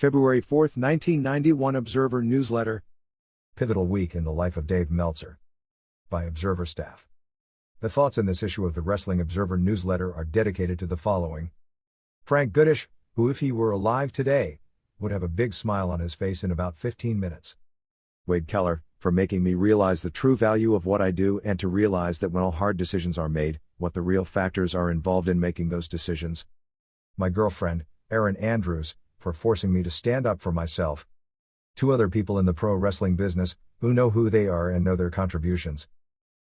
February 4, 1991 Observer Newsletter. Pivotal Week in the Life of Dave Meltzer. By Observer Staff. The thoughts in this issue of the Wrestling Observer Newsletter are dedicated to the following. Frank Goodish, who if he were alive today, would have a big smile on his face in about 15 minutes. Wade Keller, for making me realize the true value of what I do and to realize that when all hard decisions are made, what the real factors are involved in making those decisions. My girlfriend, Erin Andrews, for forcing me to stand up for myself. 2 other people in the pro wrestling business, who know who they are and know their contributions.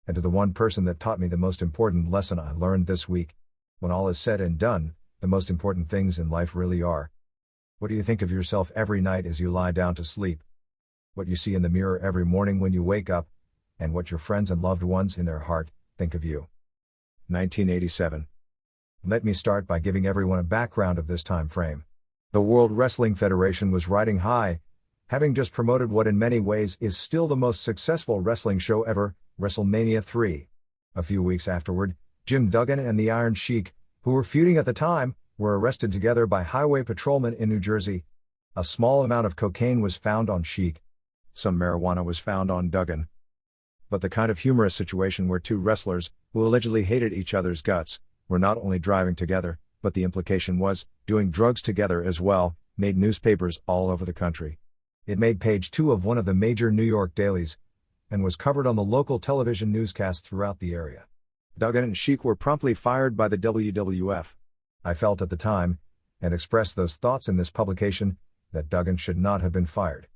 And to the one person that taught me the most important lesson I learned this week. When all is said and done, the most important things in life really are. What do you think of yourself every night as you lie down to sleep? What you see in the mirror every morning when you wake up, and what your friends and loved ones in their heart think of you. 1987. Let me start by giving everyone a background of this time frame. The World Wrestling Federation was riding high, having just promoted what in many ways is still the most successful wrestling show ever, WrestleMania 3. A few weeks afterward, Jim Duggan and the Iron Sheik, who were feuding at the time, were arrested together by highway patrolmen in New Jersey. A small amount of cocaine was found on Sheik. Some marijuana was found on Duggan. But the kind of humorous situation where 2 wrestlers, who allegedly hated each other's guts, were not only driving together, but the implication was, doing drugs together as well, made newspapers all over the country. It made page 2 of one of the major New York dailies, and was covered on the local television newscasts throughout the area. Duggan and Sheik were promptly fired by the WWF. I felt at the time, and expressed those thoughts in this publication, that Duggan should not have been fired.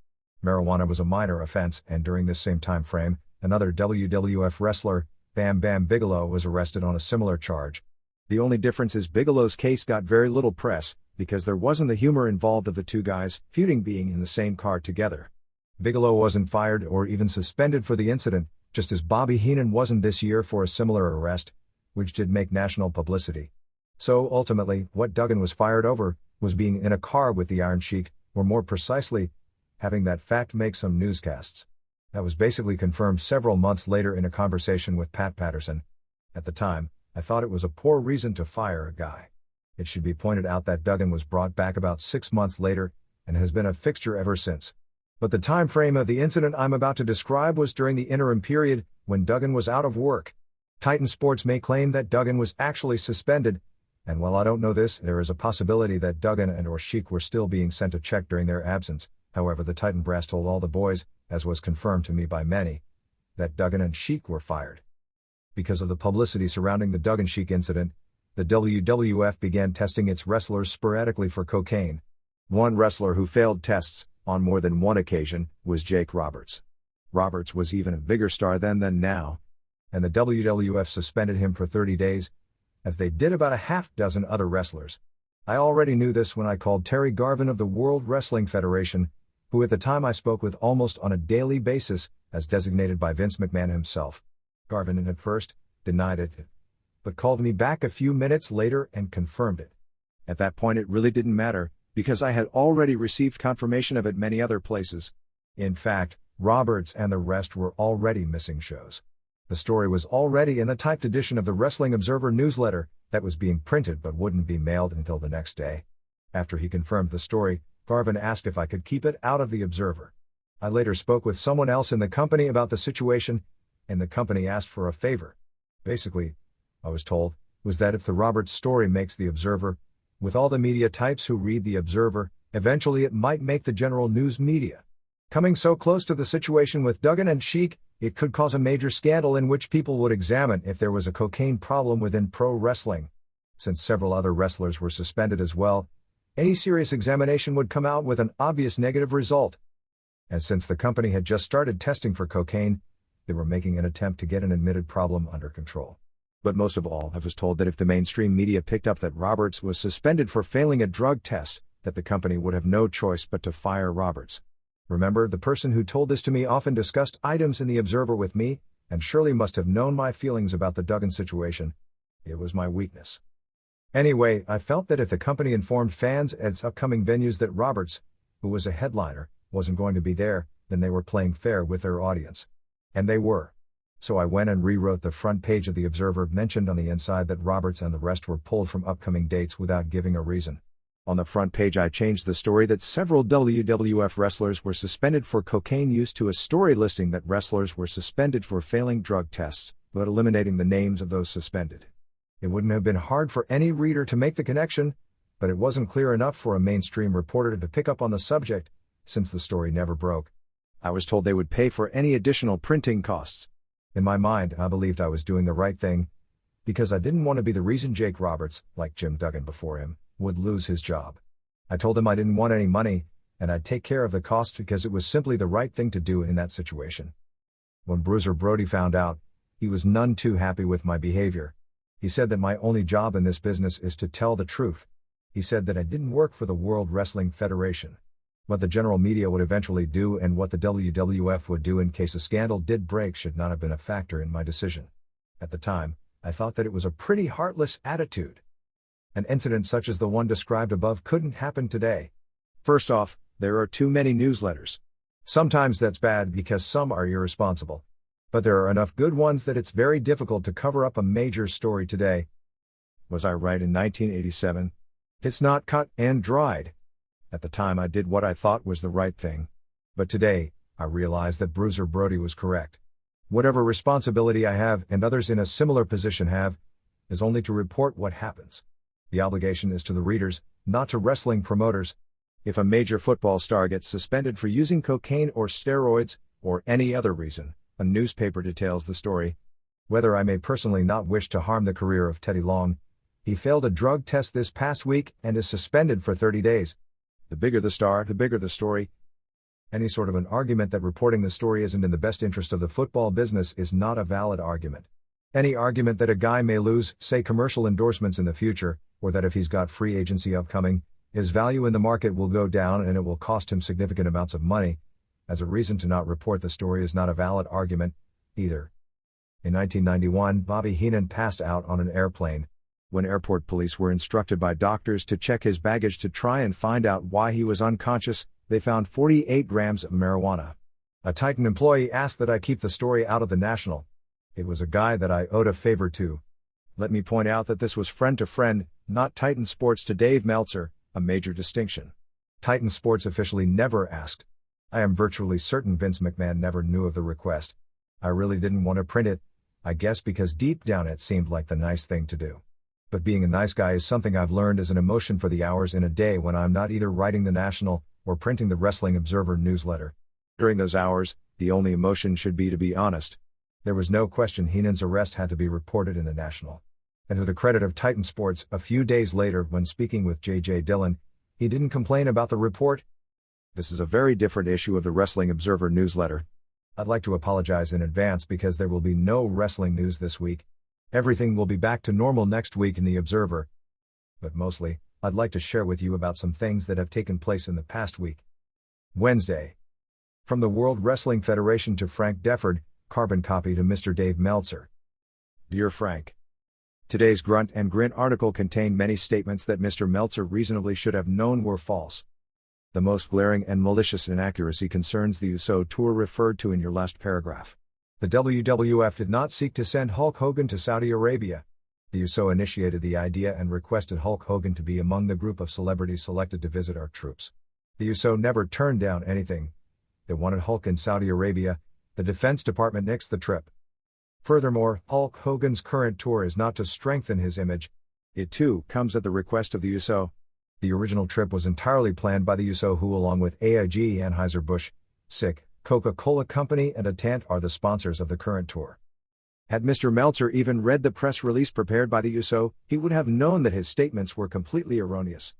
Marijuana was a minor offense, and during this same time frame, another WWF wrestler, Bam Bam Bigelow, was arrested on a similar charge. The only difference is Bigelow's case got very little press, because there wasn't the humor involved of the 2 guys feuding being in the same car together. Bigelow wasn't fired or even suspended for the incident, just as Bobby Heenan wasn't this year for a similar arrest, which did make national publicity. So ultimately, what Duggan was fired over, was being in a car with the Iron Sheik, or more precisely, having that fact make some newscasts. That was basically confirmed several months later in a conversation with Pat Patterson. At the time, I thought it was a poor reason to fire a guy. It should be pointed out that Duggan was brought back about 6 months later, and has been a fixture ever since. But the time frame of the incident I'm about to describe was during the interim period, when Duggan was out of work. Titan Sports may claim that Duggan was actually suspended, and while I don't know this, there is a possibility that Duggan and or Sheik were still being sent a check during their absence. However, the Titan brass told all the boys, as was confirmed to me by many, that Duggan and Sheik were fired. Because of the publicity surrounding the Duggan-Sheik incident, the WWF began testing its wrestlers sporadically for cocaine. One wrestler who failed tests, on more than one occasion, was Jake Roberts. Roberts was even a bigger star then than now, and the WWF suspended him for 30 days, as they did about a half-dozen other wrestlers. I already knew this when I called Terry Garvin of the World Wrestling Federation, who at the time I spoke with almost on a daily basis, as designated by Vince McMahon himself. Garvin at first denied it, but called me back a few minutes later and confirmed it. At that point it really didn't matter, because I had already received confirmation of it many other places. In fact, Roberts and the rest were already missing shows. The story was already in the typed edition of the Wrestling Observer newsletter, that was being printed but wouldn't be mailed until the next day. After he confirmed the story, Garvin asked if I could keep it out of the Observer. I later spoke with someone else in the company about the situation, and the company asked for a favor. Basically, I was told, was that if the Roberts story makes the Observer, with all the media types who read the Observer, eventually it might make the general news media. Coming so close to the situation with Duggan and Sheik, it could cause a major scandal in which people would examine if there was a cocaine problem within pro wrestling. Since several other wrestlers were suspended as well, any serious examination would come out with an obvious negative result. And since the company had just started testing for cocaine, they were making an attempt to get an admitted problem under control. But most of all, I was told that if the mainstream media picked up that Roberts was suspended for failing a drug test, that the company would have no choice but to fire Roberts. Remember, the person who told this to me often discussed items in the Observer with me, and surely must have known my feelings about the Duggan situation. It was my weakness. Anyway, I felt that if the company informed fans at its upcoming venues that Roberts, who was a headliner, wasn't going to be there, then they were playing fair with their audience. And they were. So I went and rewrote the front page of the Observer, mentioned on the inside that Roberts and the rest were pulled from upcoming dates without giving a reason. On the front page, I changed the story that several WWF wrestlers were suspended for cocaine use to a story listing that wrestlers were suspended for failing drug tests, but eliminating the names of those suspended. It wouldn't have been hard for any reader to make the connection, but it wasn't clear enough for a mainstream reporter to pick up on the subject, since the story never broke. I was told they would pay for any additional printing costs. In my mind, I believed I was doing the right thing, because I didn't want to be the reason Jake Roberts, like Jim Duggan before him, would lose his job. I told him I didn't want any money, and I'd take care of the cost because it was simply the right thing to do in that situation. When Bruiser Brody found out, he was none too happy with my behavior. He said that my only job in this business is to tell the truth. He said that I didn't work for the World Wrestling Federation. What the general media would eventually do and what the WWF would do in case a scandal did break should not have been a factor in my decision. At the time, I thought that it was a pretty heartless attitude. An incident such as the one described above couldn't happen today. First off, there are too many newsletters. Sometimes that's bad because some are irresponsible. But there are enough good ones that it's very difficult to cover up a major story today. Was I right in 1987? It's not cut and dried. At the time I did what I thought was the right thing. But today, I realize that Bruiser Brody was correct. Whatever responsibility I have and others in a similar position have, is only to report what happens. The obligation is to the readers, not to wrestling promoters. If a major football star gets suspended for using cocaine or steroids, or any other reason, a newspaper details the story. Whether I may personally not wish to harm the career of Teddy Long, he failed a drug test this past week and is suspended for 30 days. The bigger the star, the bigger the story. Any sort of an argument that reporting the story isn't in the best interest of the football business is not a valid argument. Any argument that a guy may lose, say, commercial endorsements in the future, or that if he's got free agency upcoming, his value in the market will go down and it will cost him significant amounts of money, as a reason to not report the story is not a valid argument, either. In 1991, Bobby Heenan passed out on an airplane. When airport police were instructed by doctors to check his baggage to try and find out why he was unconscious, they found 48 grams of marijuana. A Titan employee asked that I keep the story out of the National. It was a guy that I owed a favor to. Let me point out that this was friend to friend, not Titan Sports to Dave Meltzer, a major distinction. Titan Sports officially never asked. I am virtually certain Vince McMahon never knew of the request. I really didn't want to print it, I guess because deep down it seemed like the nice thing to do. But being a nice guy is something I've learned as an emotion for the hours in a day when I'm not either writing the National or printing the Wrestling Observer newsletter. During those hours, the only emotion should be to be honest. There was no question Heenan's arrest had to be reported in the National. And to the credit of Titan Sports, a few days later when speaking with J.J. Dillon, he didn't complain about the report. This is a very different issue of the Wrestling Observer newsletter. I'd like to apologize in advance because there will be no wrestling news this week. Everything will be back to normal next week in the Observer. But mostly, I'd like to share with you about some things that have taken place in the past week. Wednesday. From the World Wrestling Federation to Frank Defford, carbon copy to Mr. Dave Meltzer. Dear Frank. Today's Grunt and Grin article contained many statements that Mr. Meltzer reasonably should have known were false. The most glaring and malicious inaccuracy concerns the USO tour referred to in your last paragraph. The WWF did not seek to send Hulk Hogan to Saudi Arabia. The USO initiated the idea and requested Hulk Hogan to be among the group of celebrities selected to visit our troops. The USO never turned down anything. They wanted Hulk in Saudi Arabia. The Defense Department nixed the trip. Furthermore, Hulk Hogan's current tour is not to strengthen his image. It too comes at the request of the USO. The original trip was entirely planned by the USO, who along with AIG, Anheuser-Busch, SICK, Coca-Cola Company and Atant are the sponsors of the current tour. Had Mr. Meltzer even read the press release prepared by the USO, he would have known that his statements were completely erroneous.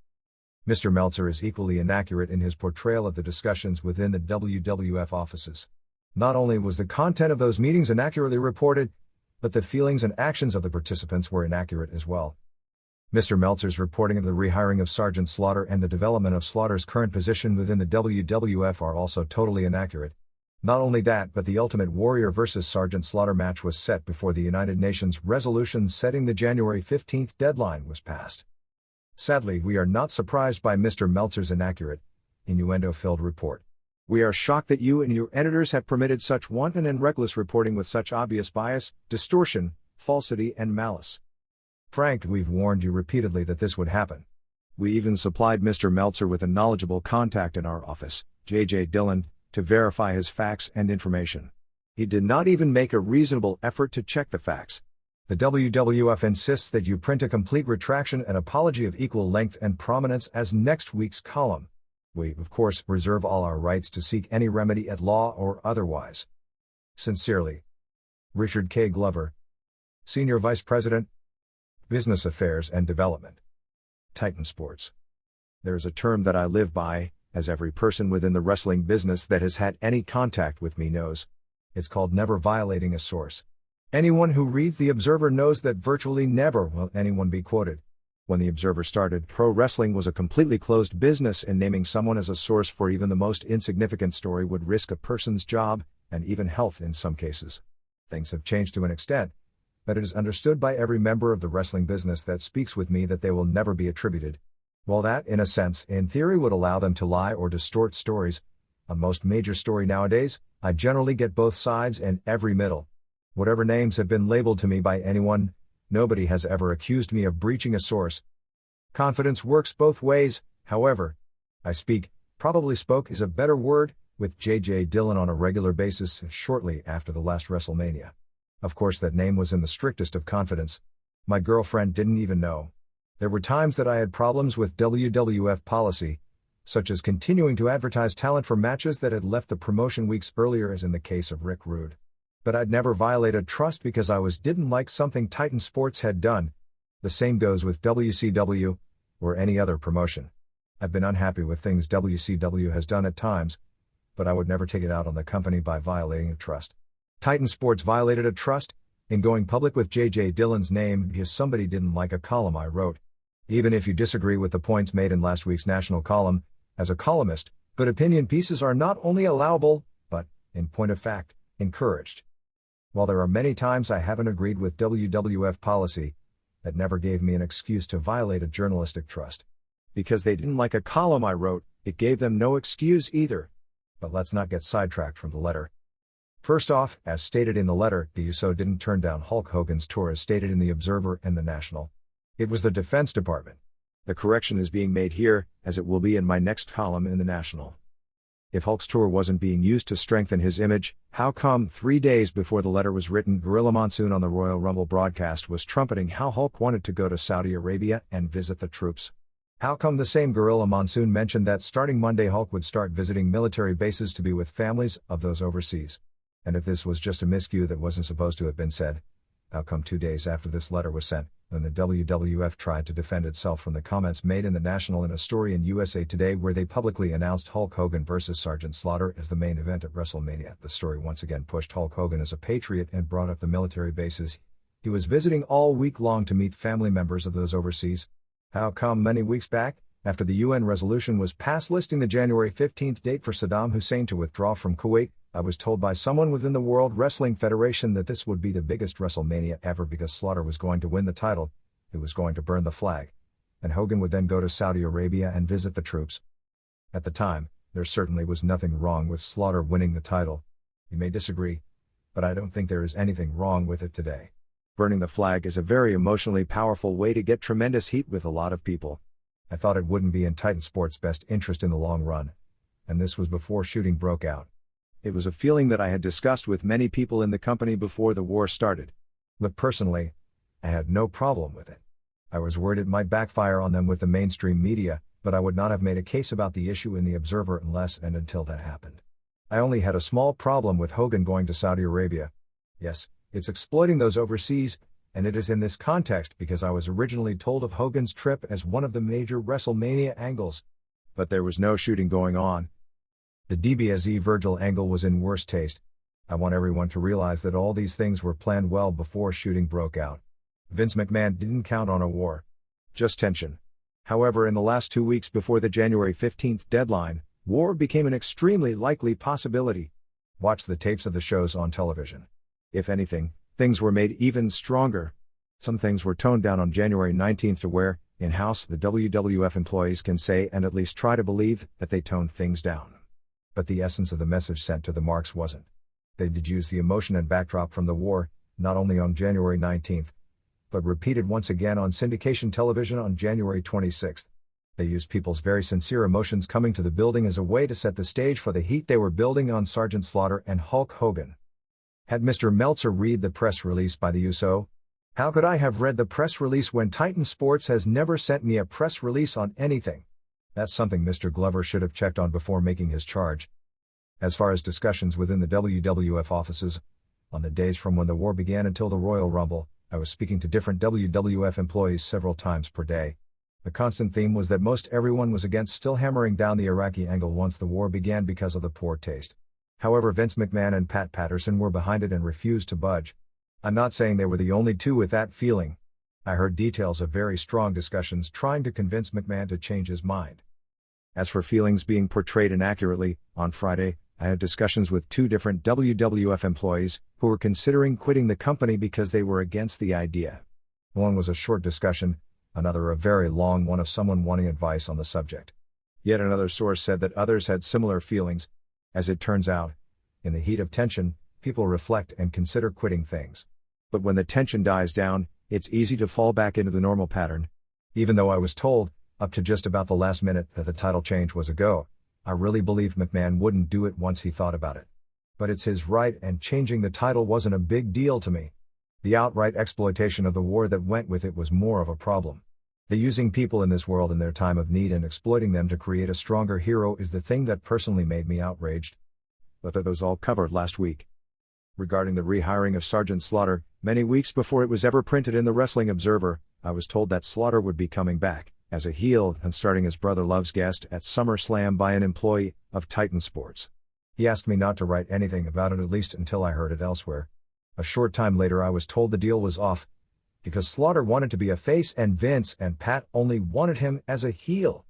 Mr. Meltzer is equally inaccurate in his portrayal of the discussions within the WWF offices. Not only was the content of those meetings inaccurately reported, but the feelings and actions of the participants were inaccurate as well. Mr. Meltzer's reporting of the rehiring of Sergeant Slaughter and the development of Slaughter's current position within the WWF are also totally inaccurate. Not only that, but the Ultimate Warrior vs. Sergeant Slaughter match was set before the United Nations resolution setting the January 15th deadline was passed. Sadly, we are not surprised by Mr. Meltzer's inaccurate, innuendo-filled report. We are shocked that you and your editors have permitted such wanton and reckless reporting with such obvious bias, distortion, falsity and malice. Frank, we've warned you repeatedly that this would happen. We even supplied Mr. Meltzer with a knowledgeable contact in our office, J.J. Dillon, to verify his facts and information. He did not even make a reasonable effort to check the facts. The WWF insists that you print a complete retraction and apology of equal length and prominence as next week's column. We, of course, reserve all our rights to seek any remedy at law or otherwise. Sincerely, Richard K. Glover, Senior Vice President, Business Affairs and Development, Titan Sports. There is a term that I live by, as every person within the wrestling business that has had any contact with me knows. It's called never violating a source. Anyone who reads the Observer knows that virtually never will anyone be quoted. When the Observer started, pro wrestling was a completely closed business, and naming someone as a source for even the most insignificant story would risk a person's job, and even health in some cases. Things have changed to an extent, but it is understood by every member of the wrestling business that speaks with me that they will never be attributed. While that, in a sense, in theory would allow them to lie or distort stories, on most major story nowadays, I generally get both sides and every middle. Whatever names have been labeled to me by anyone, nobody has ever accused me of breaching a source. Confidence works both ways, however. I probably spoke is a better word, with J.J. Dillon on a regular basis shortly after the last WrestleMania. Of course that name was in the strictest of confidence. My girlfriend didn't even know. There were times that I had problems with WWF policy, such as continuing to advertise talent for matches that had left the promotion weeks earlier, as in the case of Rick Rude. But I'd never violated trust because I didn't like something Titan Sports had done. The same goes with WCW, or any other promotion. I've been unhappy with things WCW has done at times, but I would never take it out on the company by violating a trust. Titan Sports violated a trust in going public with J.J. Dillon's name because somebody didn't like a column I wrote. Even if you disagree with the points made in last week's national column, as a columnist, good opinion pieces are not only allowable, but, in point of fact, encouraged. While there are many times I haven't agreed with WWF policy, that never gave me an excuse to violate a journalistic trust. Because they didn't like a column I wrote, it gave them no excuse either. But let's not get sidetracked from the letter. First off, as stated in the letter, the USO didn't turn down Hulk Hogan's tour as stated in the Observer and the National. It was the Defense Department. The correction is being made here, as it will be in my next column in the National. If Hulk's tour wasn't being used to strengthen his image, how come 3 days before the letter was written, Gorilla Monsoon on the Royal Rumble broadcast was trumpeting how Hulk wanted to go to Saudi Arabia and visit the troops? How come the same Gorilla Monsoon mentioned that starting Monday Hulk would start visiting military bases to be with families of those overseas? And if this was just a miscue that wasn't supposed to have been said, how come 2 days after this letter was sent, when the WWF tried to defend itself from the comments made in the National in a story in USA Today where they publicly announced Hulk Hogan vs. Sergeant Slaughter as the main event at WrestleMania? The story once again pushed Hulk Hogan as a patriot and brought up the military bases he was visiting all week long to meet family members of those overseas. How come many weeks back, after the UN resolution was passed listing the January 15th date for Saddam Hussein to withdraw from Kuwait, I was told by someone within the World Wrestling Federation that this would be the biggest WrestleMania ever because Slaughter was going to win the title, he was going to burn the flag, and Hogan would then go to Saudi Arabia and visit the troops. At the time, there certainly was nothing wrong with Slaughter winning the title. You may disagree, but I don't think there is anything wrong with it today. Burning the flag is a very emotionally powerful way to get tremendous heat with a lot of people. I thought it wouldn't be in Titan Sports' best interest in the long run, and this was before shooting broke out. It was a feeling that I had discussed with many people in the company before the war started. But personally, I had no problem with it. I was worried it might backfire on them with the mainstream media, but I would not have made a case about the issue in the Observer unless and until that happened. I only had a small problem with Hogan going to Saudi Arabia. Yes, it's exploiting those overseas, and it is in this context because I was originally told of Hogan's trip as one of the major WrestleMania angles. But there was no shooting going on. The DiBiase Virgil angle was in worse taste. I want everyone to realize that all these things were planned well before shooting broke out. Vince McMahon didn't count on a war. Just tension. However, in the last 2 weeks before the January 15th deadline, war became an extremely likely possibility. Watch the tapes of the shows on television. If anything, things were made even stronger. Some things were toned down on January 19th to where, in-house, the WWF employees can say and at least try to believe that they toned things down. But the essence of the message sent to the marks wasn't. They did use the emotion and backdrop from the war, not only on January 19th, but repeated once again on syndication television on January 26th. They used people's very sincere emotions coming to the building as a way to set the stage for the heat they were building on Sergeant Slaughter and Hulk Hogan. Had Mr. Meltzer read the press release by the USO? How could I have read the press release when Titan Sports has never sent me a press release on anything? That's something Mr. Glover should have checked on before making his charge. As far as discussions within the WWF offices, on the days from when the war began until the Royal Rumble, I was speaking to different WWF employees several times per day. The constant theme was that most everyone was against still hammering down the Iraqi angle once the war began because of the poor taste. However, Vince McMahon and Pat Patterson were behind it and refused to budge. I'm not saying they were the only two with that feeling. I heard details of very strong discussions trying to convince McMahon to change his mind. As for feelings being portrayed inaccurately, on Friday, I had discussions with two different WWF employees who were considering quitting the company because they were against the idea. One was a short discussion, another a very long one of someone wanting advice on the subject. Yet another source said that others had similar feelings. As it turns out, in the heat of tension, people reflect and consider quitting things. But when the tension dies down, it's easy to fall back into the normal pattern. Even though I was told, up to just about the last minute, that the title change was a go, I really believed McMahon wouldn't do it once he thought about it. But it's his right, and changing the title wasn't a big deal to me. The outright exploitation of the war that went with it was more of a problem. The using people in this world in their time of need and exploiting them to create a stronger hero is the thing that personally made me outraged. But that was all covered last week. Regarding the rehiring of Sergeant Slaughter, many weeks before it was ever printed in the Wrestling Observer, I was told that Slaughter would be coming back, as a heel and starting as Brother Love's guest at SummerSlam by an employee of Titan Sports. He asked me not to write anything about it, at least until I heard it elsewhere. A short time later I was told the deal was off, because Slaughter wanted to be a face and Vince and Pat only wanted him as a heel.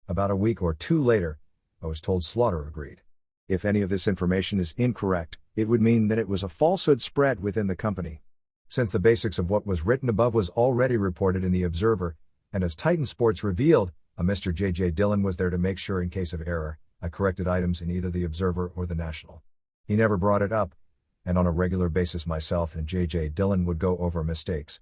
About a week or two later, I was told Slaughter agreed. If any of this information is incorrect, it would mean that it was a falsehood spread within the company. Since the basics of what was written above was already reported in the Observer, and as Titan Sports revealed, a Mr. J.J. Dillon was there to make sure in case of error, I corrected items in either the Observer or the National. He never brought it up, and on a regular basis myself and J.J. Dillon would go over mistakes.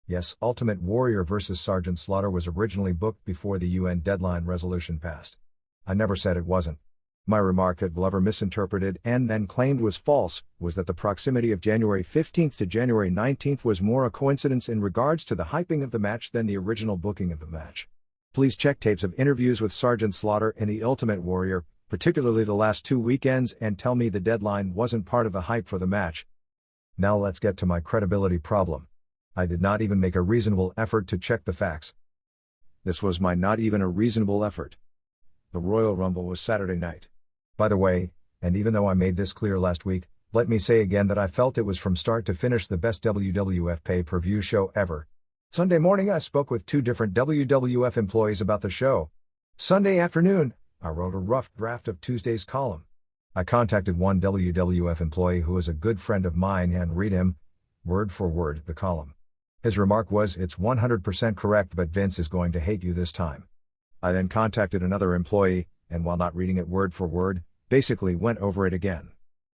Yes, Ultimate Warrior vs. Sergeant Slaughter was originally booked before the UN deadline resolution passed. I never said it wasn't. My remark that Glover misinterpreted and then claimed was false was that the proximity of January 15th to January 19th was more a coincidence in regards to the hyping of the match than the original booking of the match. Please check tapes of interviews with Sergeant Slaughter and the Ultimate Warrior, particularly the last 2 weekends, and tell me the deadline wasn't part of the hype for the match. Now let's get to my credibility problem. I did not even make a reasonable effort to check the facts. This was my not even a reasonable effort. The Royal Rumble was Saturday night. By the way, and even though I made this clear last week, let me say again that I felt it was from start to finish the best WWF pay-per-view show ever. Sunday morning I spoke with 2 different WWF employees about the show. Sunday afternoon, I wrote a rough draft of Tuesday's column. I contacted one WWF employee who is a good friend of mine and read him, word for word, the column. His remark was, "It's 100% correct, but Vince is going to hate you this time." I then contacted another employee, and while not reading it word for word, basically went over it again.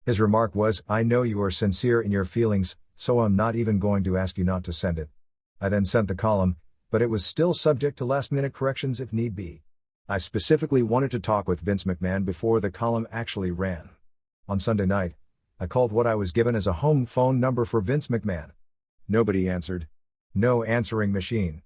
His remark was, "I know you are sincere in your feelings, so I'm not even going to ask you not to send it." I then sent the column, but it was still subject to last-minute corrections if need be. I specifically wanted to talk with Vince McMahon before the column actually ran. On Sunday night, I called what I was given as a home phone number for Vince McMahon. Nobody answered. No answering machine.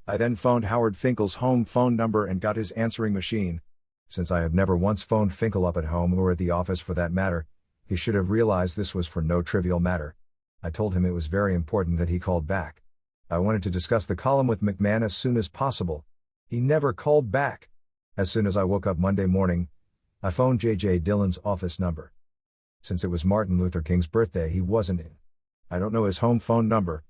I then phoned Howard Finkel's home phone number and got his answering machine. Since I have never once phoned Finkel up at home or at the office for that matter, he should have realized this was for no trivial matter. I told him it was very important that he called back. I wanted to discuss the column with McMahon as soon as possible. He never called back. As soon as I woke up Monday morning, I phoned J.J. Dillon's office number. Since it was Martin Luther King's birthday, he wasn't in. I don't know his home phone number.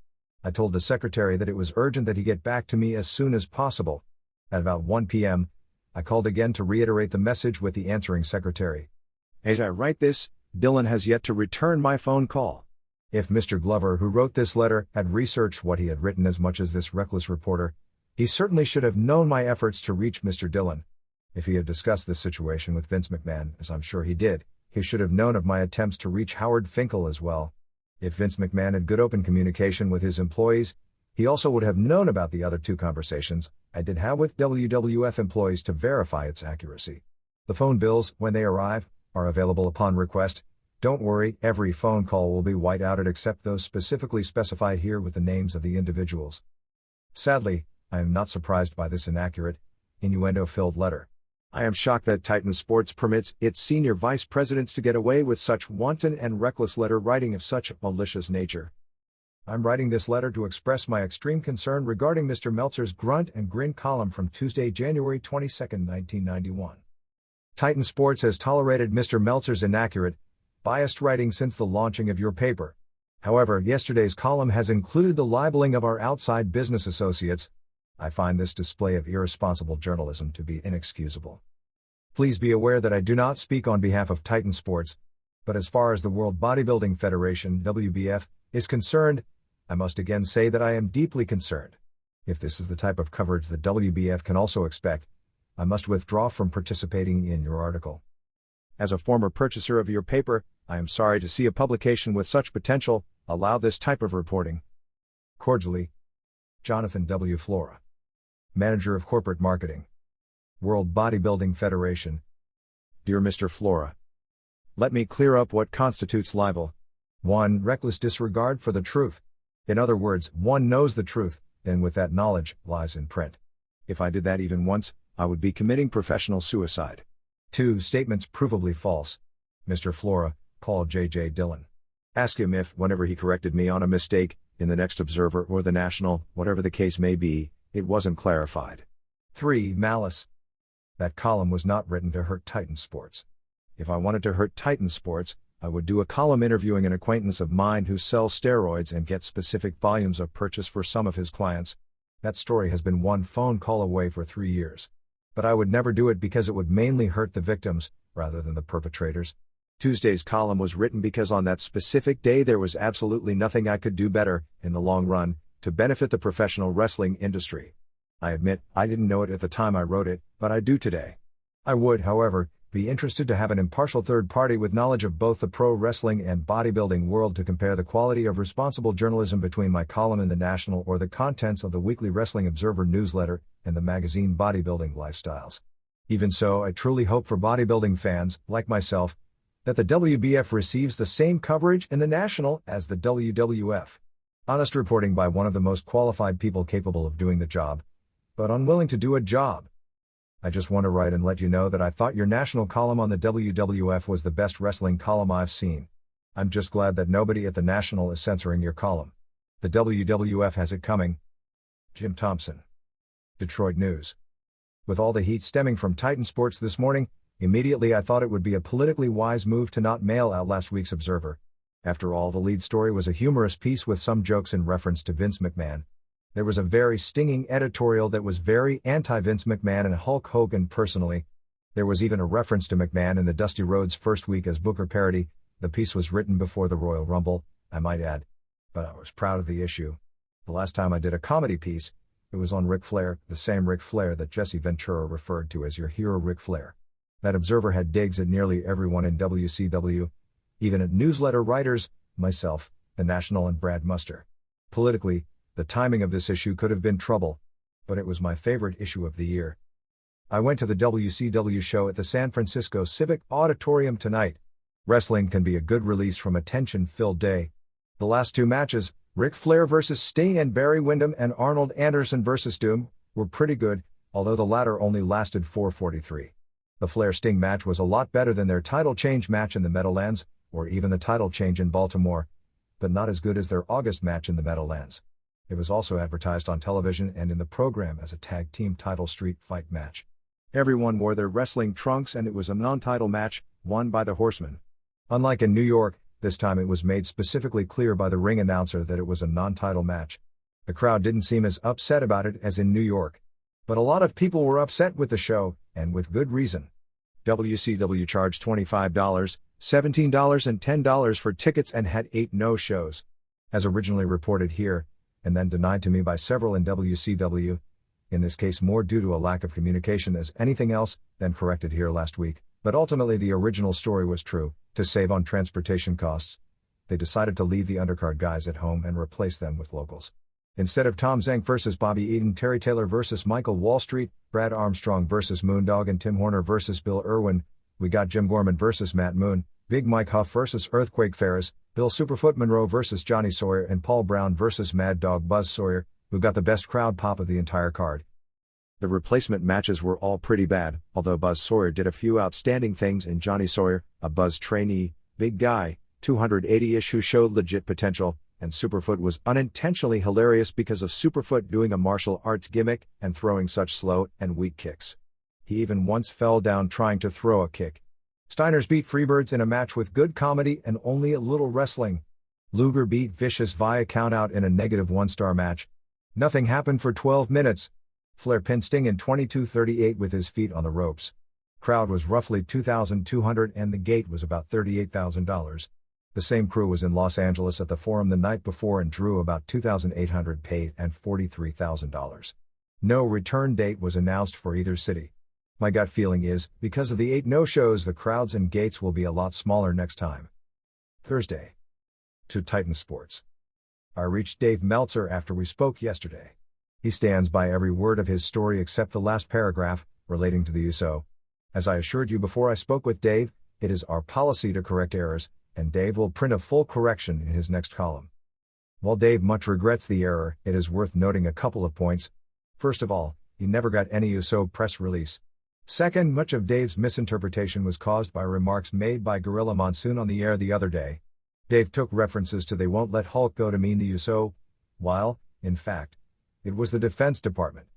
I told the secretary that it was urgent that he get back to me as soon as possible. At about 1 p.m., I called again to reiterate the message with the answering secretary. As I write this, Dillon has yet to return my phone call. If Mr. Glover, who wrote this letter, had researched what he had written as much as this reckless reporter, he certainly should have known my efforts to reach Mr. Dillon. If he had discussed this situation with Vince McMahon, as I'm sure he did, he should have known of my attempts to reach Howard Finkel as well. If Vince McMahon had good open communication with his employees, He also would have known about the other two conversations I did have with WWF employees to verify its accuracy. The phone bills, when they arrive, are available upon request. Don't worry, every phone call will be white-outed except those specifically specified here with the names of the individuals. Sadly, I am not surprised by this inaccurate, innuendo-filled letter. I am shocked that Titan Sports permits its senior vice presidents to get away with such wanton and reckless letter writing of such malicious nature. I'm writing this letter to express my extreme concern regarding Mr. Meltzer's grunt and grin column from Tuesday, January 22, 1991. Titan Sports has tolerated Mr. Meltzer's inaccurate, biased writing since the launching of your paper. However, yesterday's column has included the libeling of our outside business associates. I find this display of irresponsible journalism to be inexcusable. Please be aware that I do not speak on behalf of Titan Sports, but as far as the World Bodybuilding Federation, WBF, is concerned, I must again say that I am deeply concerned. If this is the type of coverage that WBF can also expect, I must withdraw from participating in your article. As a former purchaser of your paper, I am sorry to see a publication with such potential allow this type of reporting. Cordially, Jonathan W. Flora, Manager of Corporate Marketing, World Bodybuilding Federation. Dear Mr. Flora, let me clear up what constitutes libel. 1. Reckless disregard for the truth. In other words, one knows the truth, then with that knowledge, lies in print. If I did that even once, I would be committing professional suicide. 2. Statements provably false. Mr. Flora, call J.J. Dillon. Ask him if, whenever he corrected me on a mistake, in the next Observer or the National, whatever the case may be, it wasn't clarified. 3. Malice. That column was not written to hurt Titan Sports. If I wanted to hurt Titan Sports, I would do a column interviewing an acquaintance of mine who sells steroids and gets specific volumes of purchase for some of his clients. That story has been one phone call away for 3 years. But I would never do it because it would mainly hurt the victims, rather than the perpetrators. Tuesday's column was written because on that specific day there was absolutely nothing I could do better, in the long run, to benefit the professional wrestling industry. I admit, I didn't know it at the time I wrote it, but I do today. I would, however, be interested to have an impartial third party with knowledge of both the pro wrestling and bodybuilding world to compare the quality of responsible journalism between my column in the National or the contents of the weekly Wrestling Observer newsletter and the magazine Bodybuilding Lifestyles. Even so, I truly hope for bodybuilding fans, like myself, that the WBF receives the same coverage in the National as the WWF. Honest reporting by one of the most qualified people capable of doing the job, but unwilling to do a job. I just want to write and let you know that I thought your national column on the WWF was the best wrestling column I've seen. I'm just glad that nobody at the National is censoring your column. The WWF has it coming. Jim Thompson. Detroit News. With all the heat stemming from Titan Sports this morning, immediately I thought it would be a politically wise move to not mail out last week's Observer. After all, the lead story was a humorous piece with some jokes in reference to Vince McMahon. There was a very stinging editorial that was very anti-Vince McMahon and Hulk Hogan personally. There was even a reference to McMahon in the Dusty Rhodes first week as Booker parody. The piece was written before the Royal Rumble, I might add. But I was proud of the issue. The last time I did a comedy piece, it was on Ric Flair, the same Ric Flair that Jesse Ventura referred to as your hero Ric Flair. That Observer had digs at nearly everyone in WCW, even at newsletter writers, myself, the National and Brad Muster. Politically, the timing of this issue could have been trouble, but it was my favorite issue of the year. I went to the WCW show at the San Francisco Civic Auditorium tonight. Wrestling can be a good release from a tension-filled day. The last two matches, Ric Flair vs. Sting and Barry Windham and Arnold Anderson vs. Doom, were pretty good, although the latter only lasted 4:43. The Flair-Sting match was a lot better than their title change match in the Meadowlands, or even the title change in Baltimore, but not as good as their August match in the Meadowlands. It was also advertised on television and in the program as a tag team title street fight match. Everyone wore their wrestling trunks and it was a non-title match, won by the Horsemen. Unlike in New York, this time it was made specifically clear by the ring announcer that it was a non-title match. The crowd didn't seem as upset about it as in New York. But a lot of people were upset with the show, and with good reason. WCW charged $25, $17 and $10 for tickets and had 8 no-shows. As originally reported here, and then denied to me by several in WCW, in this case more due to a lack of communication as anything else, than corrected here last week, but ultimately the original story was true. To save on transportation costs, they decided to leave the undercard guys at home and replace them with locals. Instead of Tom Zenk vs. Bobby Eaton, Terry Taylor vs. Michael Wall Street, Brad Armstrong vs. Moondog, and Tim Horner vs. Bill Irwin, we got Jim Gorman vs. Matt Moon, Big Mike Huff vs. Earthquake Ferris, Bill Superfoot Monroe vs. Johnny Sawyer, and Paul Brown vs. Mad Dog Buzz Sawyer, who got the best crowd pop of the entire card. The replacement matches were all pretty bad, although Buzz Sawyer did a few outstanding things in Johnny Sawyer, a Buzz trainee, big guy, 280-ish who showed legit potential, and Superfoot was unintentionally hilarious because of Superfoot doing a martial arts gimmick and throwing such slow and weak kicks. He even once fell down trying to throw a kick. Steiners beat Freebirds in a match with good comedy and only a little wrestling. Luger beat Vicious via countout in a -1-star match. Nothing happened for 12 minutes. Flair Pin Sting in 22:38 with his feet on the ropes. Crowd was roughly 2,200 and the gate was about $38,000. The same crew was in Los Angeles at the Forum the night before and drew about 2,800 paid and $43,000. No return date was announced for either city. My gut feeling is, because of the 8 no-shows, the crowds and gates will be a lot smaller next time. Thursday. To Titan Sports. I reached Dave Meltzer after we spoke yesterday. He stands by every word of his story except the last paragraph, relating to the USO. As I assured you before I spoke with Dave, it is our policy to correct errors, and Dave will print a full correction in his next column. While Dave much regrets the error, it is worth noting a couple of points. First of all, he never got any USO press release. Second, much of Dave's misinterpretation was caused by remarks made by Gorilla Monsoon on the air the other day. Dave took references to "they won't let Hulk go" to mean the USO, while, in fact, it was the Defense Department.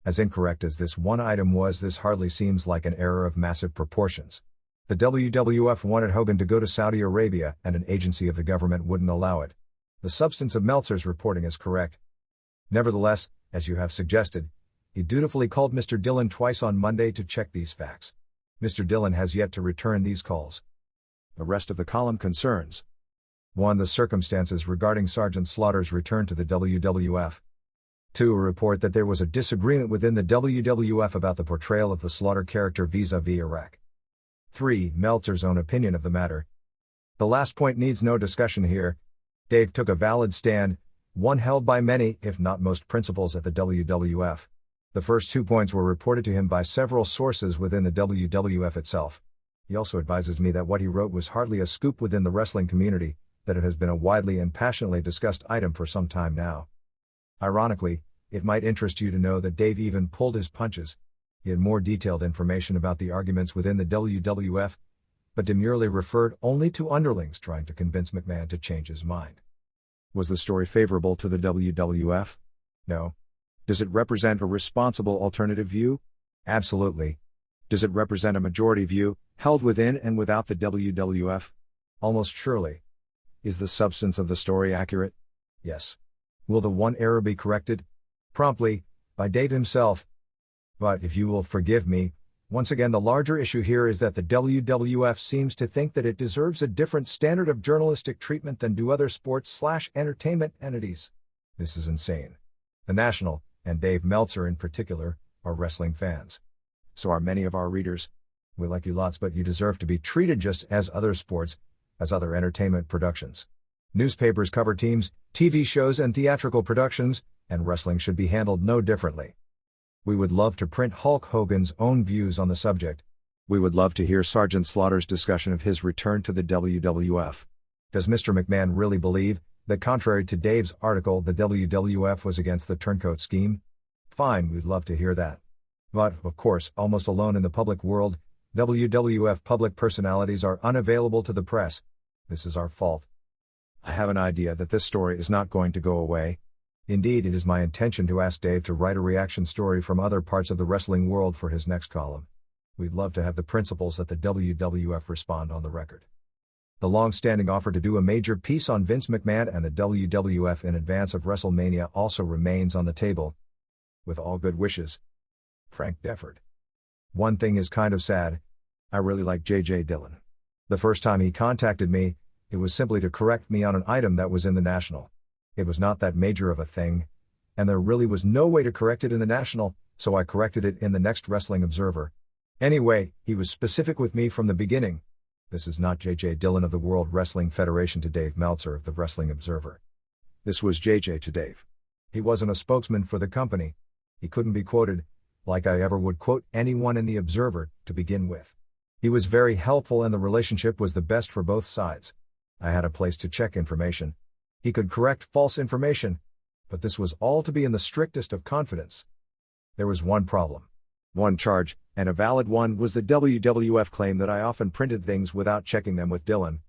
As incorrect as this one item was, this hardly seems like an error of massive proportions. The WWF wanted Hogan to go to Saudi Arabia, and an agency of the government wouldn't allow it. The substance of Meltzer's reporting is correct. Nevertheless, as you have suggested, he dutifully called Mr. Dillon twice on Monday to check these facts. Mr. Dillon has yet to return these calls. The rest of the column concerns 1. The circumstances regarding Sergeant Slaughter's return to the WWF. 2. A report that there was a disagreement within the WWF about the portrayal of the Slaughter character vis-a-vis Iraq. 3. Meltzer's own opinion of the matter. The last point needs no discussion here. Dave took a valid stand, one held by many, if not most principals at the WWF. The first 2 points were reported to him by several sources within the WWF itself. He also advises me that what he wrote was hardly a scoop within the wrestling community, that it has been a widely and passionately discussed item for some time now. Ironically, it might interest you to know that Dave even pulled his punches. He had more detailed information about the arguments within the WWF, but demurely referred only to underlings trying to convince McMahon to change his mind. Was the story favorable to the WWF? No. Does it represent a responsible alternative view? Absolutely. Does it represent a majority view, held within and without the WWF? Almost surely. Is the substance of the story accurate? Yes. Will the one error be corrected? Promptly, by Dave himself. But if you will forgive me, once again the larger issue here is that the WWF seems to think that it deserves a different standard of journalistic treatment than do other sports/entertainment entities. This is insane. The National, and Dave Meltzer in particular, are wrestling fans. So are many of our readers. We like you lots, but you deserve to be treated just as other sports, as other entertainment productions. Newspapers cover teams, TV shows and theatrical productions, and wrestling should be handled no differently. We would love to print Hulk Hogan's own views on the subject. We would love to hear Sergeant Slaughter's discussion of his return to the WWF. Does Mr. McMahon really believe that, contrary to Dave's article, the WWF was against the turncoat scheme? Fine, we'd love to hear that. But, of course, almost alone in the public world, WWF public personalities are unavailable to the press. This is our fault. I have an idea that this story is not going to go away. Indeed, it is my intention to ask Dave to write a reaction story from other parts of the wrestling world for his next column. We'd love to have the principals at the WWF respond on the record. The long-standing offer to do a major piece on Vince McMahon and the WWF in advance of WrestleMania also remains on the table. With all good wishes, Frank Defford. One thing is kind of sad. I really like J.J. Dillon. The first time he contacted me, it was simply to correct me on an item that was in the National. It was not that major of a thing, and there really was no way to correct it in the National, so I corrected it in the next Wrestling Observer. Anyway, he was specific with me from the beginning. This is not J.J. Dillon of the World Wrestling Federation to Dave Meltzer of the Wrestling Observer. This was J.J. to Dave. He wasn't a spokesman for the company. He couldn't be quoted, like I ever would quote anyone in the Observer, to begin with. He was very helpful and the relationship was the best for both sides. I had a place to check information. He could correct false information, but this was all to be in the strictest of confidence. There was one problem. One charge, and a valid one, was the WWF claim that I often printed things without checking them with Dylan.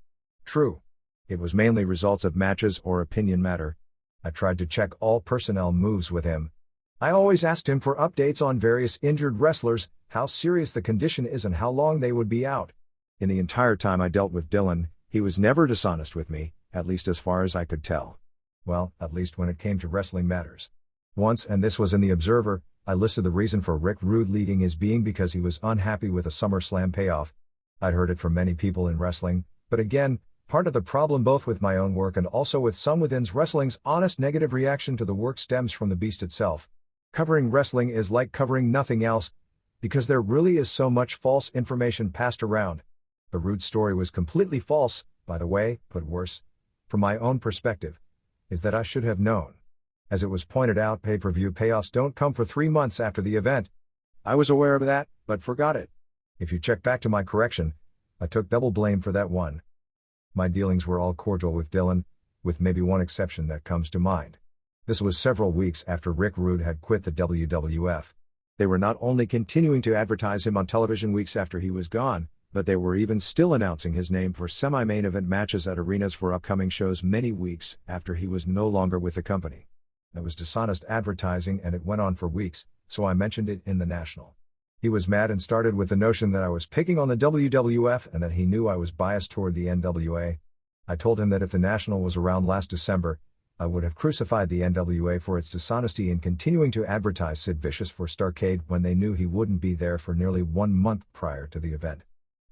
True. It was mainly results of matches or opinion matter. I tried to check all personnel moves with him. I always asked him for updates on various injured wrestlers, how serious the condition is and how long they would be out. In the entire time I dealt with Dylan, he was never dishonest with me, at least as far as I could tell. Well, at least when it came to wrestling matters. Once, and this was in the Observer, I listed the reason for Rick Rude leaving as being because he was unhappy with a SummerSlam payoff. I'd heard it from many people in wrestling, but again, part of the problem both with my own work and also with some within wrestling's honest negative reaction to the work stems from the beast itself. Covering wrestling is like covering nothing else, because there really is so much false information passed around. The Rude story was completely false, by the way, but worse, from my own perspective, is that I should have known. As it was pointed out, pay-per-view payoffs don't come for 3 months after the event. I was aware of that, but forgot it. If you check back to my correction, I took double blame for that one. My dealings were all cordial with Dylan, with maybe one exception that comes to mind. This was several weeks after Rick Rude had quit the WWF. They were not only continuing to advertise him on television weeks after he was gone, but they were even still announcing his name for semi-main event matches at arenas for upcoming shows many weeks after he was no longer with the company. That was dishonest advertising and it went on for weeks, so I mentioned it in the National. He was mad and started with the notion that I was picking on the WWF and that he knew I was biased toward the NWA. I told him that if the National was around last December, I would have crucified the NWA for its dishonesty in continuing to advertise Sid Vicious for Starrcade when they knew he wouldn't be there for nearly 1 month prior to the event.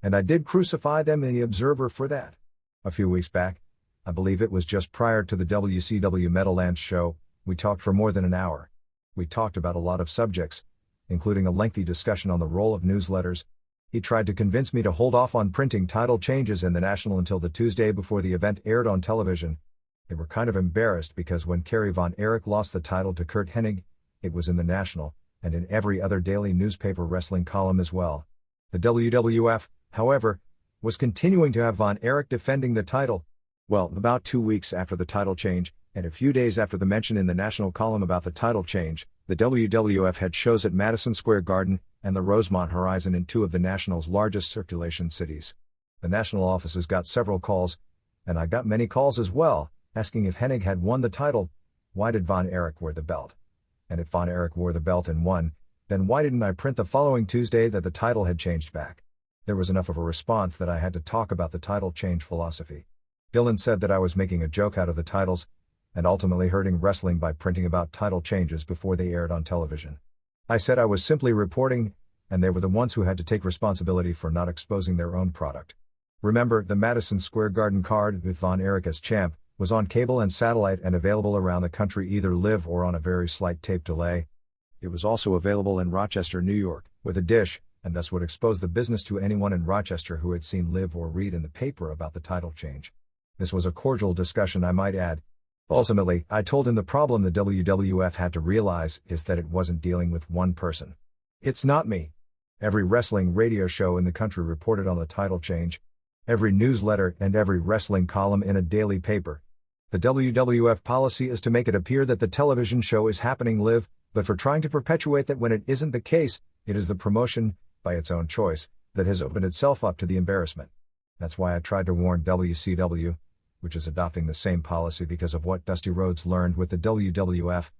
And I did crucify them in the Observer for that. A few weeks back, I believe it was just prior to the WCW Meadowlands show, we talked for more than an hour. We talked about a lot of subjects, including a lengthy discussion on the role of newsletters. He tried to convince me to hold off on printing title changes in the National until the Tuesday before the event aired on television. They were kind of embarrassed because when Kerry Von Erich lost the title to Kurt Hennig, it was in the National, and in every other daily newspaper wrestling column as well. The WWF, however, was continuing to have Von Erich defending the title. Well, about 2 weeks after the title change, and a few days after the mention in the National column about the title change, the WWF had shows at Madison Square Garden and the Rosemont Horizon in 2 of the National's largest circulation cities. The National offices got several calls, and I got many calls as well, asking if Hennig had won the title, why did Von Erich wear the belt? And if Von Erich wore the belt and won, then why didn't I print the following Tuesday that the title had changed back? There was enough of a response that I had to talk about the title change philosophy. Dylan said that I was making a joke out of the titles, and ultimately hurting wrestling by printing about title changes before they aired on television. I said I was simply reporting, and they were the ones who had to take responsibility for not exposing their own product. Remember, the Madison Square Garden card with Von Erich as champ was on cable and satellite and available around the country either live or on a very slight tape delay. It was also available in Rochester, New York, with a dish, and thus would expose the business to anyone in Rochester who had seen live or read in the paper about the title change. This was a cordial discussion, I might add. Ultimately, I told him the problem the WWF had to realize is that it wasn't dealing with one person. It's not me. Every wrestling radio show in the country reported on the title change. Every newsletter and every wrestling column in a daily paper. The WWF policy is to make it appear that the television show is happening live, but for trying to perpetuate that when it isn't the case, it is the promotion, by its own choice, that has opened itself up to the embarrassment. That's why I tried to warn WCW, which is adopting the same policy because of what Dusty Rhodes learned with the WWF,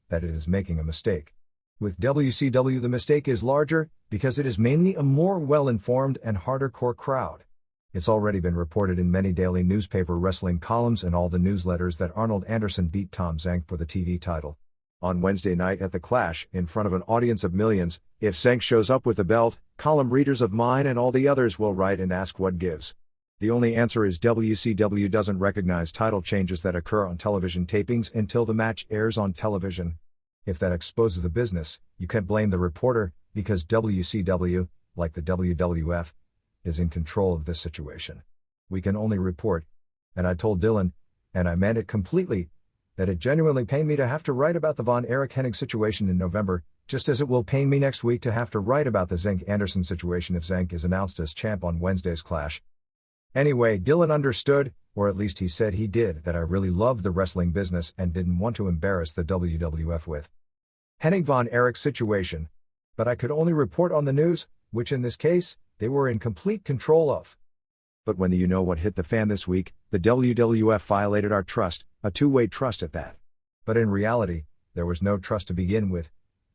that it is making a mistake. With WCW the mistake is larger, because it is mainly a more well-informed and harder-core crowd. It's already been reported in many daily newspaper wrestling columns and all the newsletters that Arnold Anderson beat Tom Zank for the TV title. On Wednesday night at the Clash, in front of an audience of millions, if Zank shows up with the belt, column readers of mine and all the others will write and ask what gives. The only answer is WCW doesn't recognize title changes that occur on television tapings until the match airs on television. If that exposes the business, you can't blame the reporter, because WCW, like the WWF, is in control of this situation. We can only report. And I told Dylan, and I meant it completely, that it genuinely pained me to have to write about the Von Erich Hennig situation in November, just as it will pain me next week to have to write about the Zenk Anderson situation if Zenk is announced as champ on Wednesday's Clash. Anyway, Dylan understood, or at least he said he did, that I really loved the wrestling business and didn't want to embarrass the WWF with Hennig Von Erich's situation. But I could only report on the news, which in this case, they were in complete control of. But when you know what hit the fan this week, the WWF violated our trust, a two-way trust at that. But in reality, there was no trust to begin with,